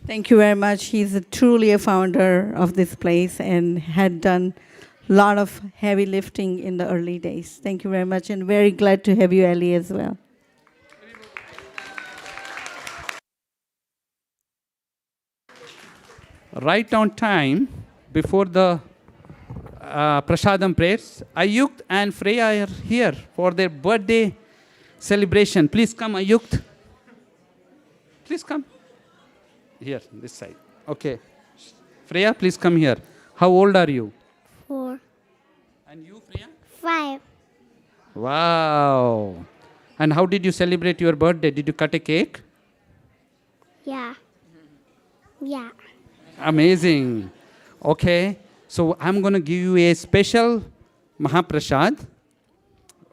Thank you very much. He's truly a founder of this place and had done a lot of heavy lifting in the early days. Thank you very much, and very glad to have you, Ali, as well. Right on time, before the Prasadam prayers, Ayukt and Freya are here for their birthday celebration. Please come, Ayukt. Please come. Here, this side. Okay. Freya, please come here. How old are you? 4. And you, Freya? 5. Wow. And how did you celebrate your birthday? Did you cut a cake? Yeah. Yeah. Amazing. Okay. So I'm going to give you a special Mahaprasad.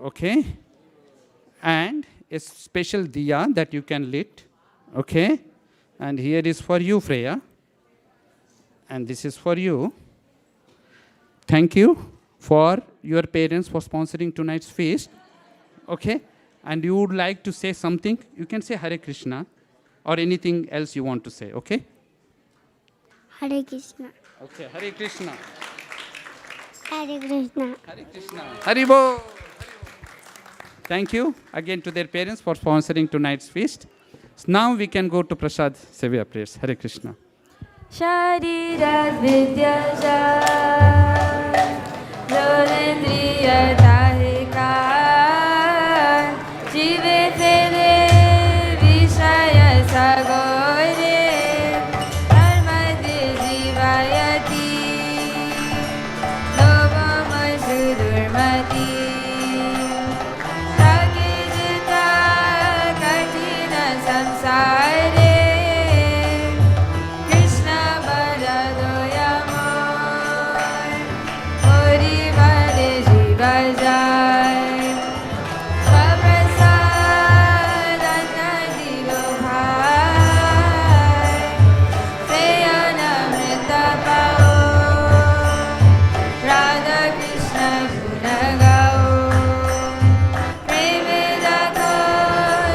Okay. And a special diya that you can lit. Okay. And here is for you, Freya. And this is for you. Thank you for your parents for sponsoring tonight's feast. Okay. And you would like to say something, you can say Hare Krishna or anything else you want to say. Okay. Hare Krishna. Okay. Hare Krishna. Hare Krishna. Hare Krishna. Haribo. Thank you again to their parents for sponsoring tonight's feast. So now we can go to Prasad Sevya prayers. Hare Krishna. Sharirat Vidyaja Lorendriya Dahika Jive Fede Vishaya Sagore Dharmade Jivayati Lobama Sudurmati Takijita Katina Samsare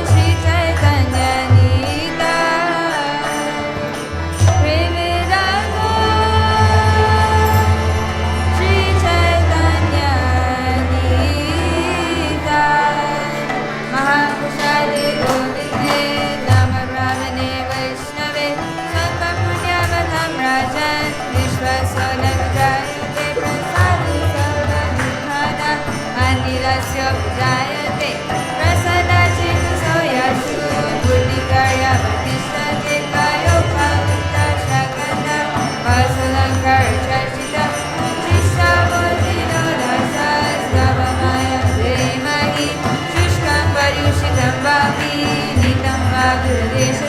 Shri Chaitanya madhureshwara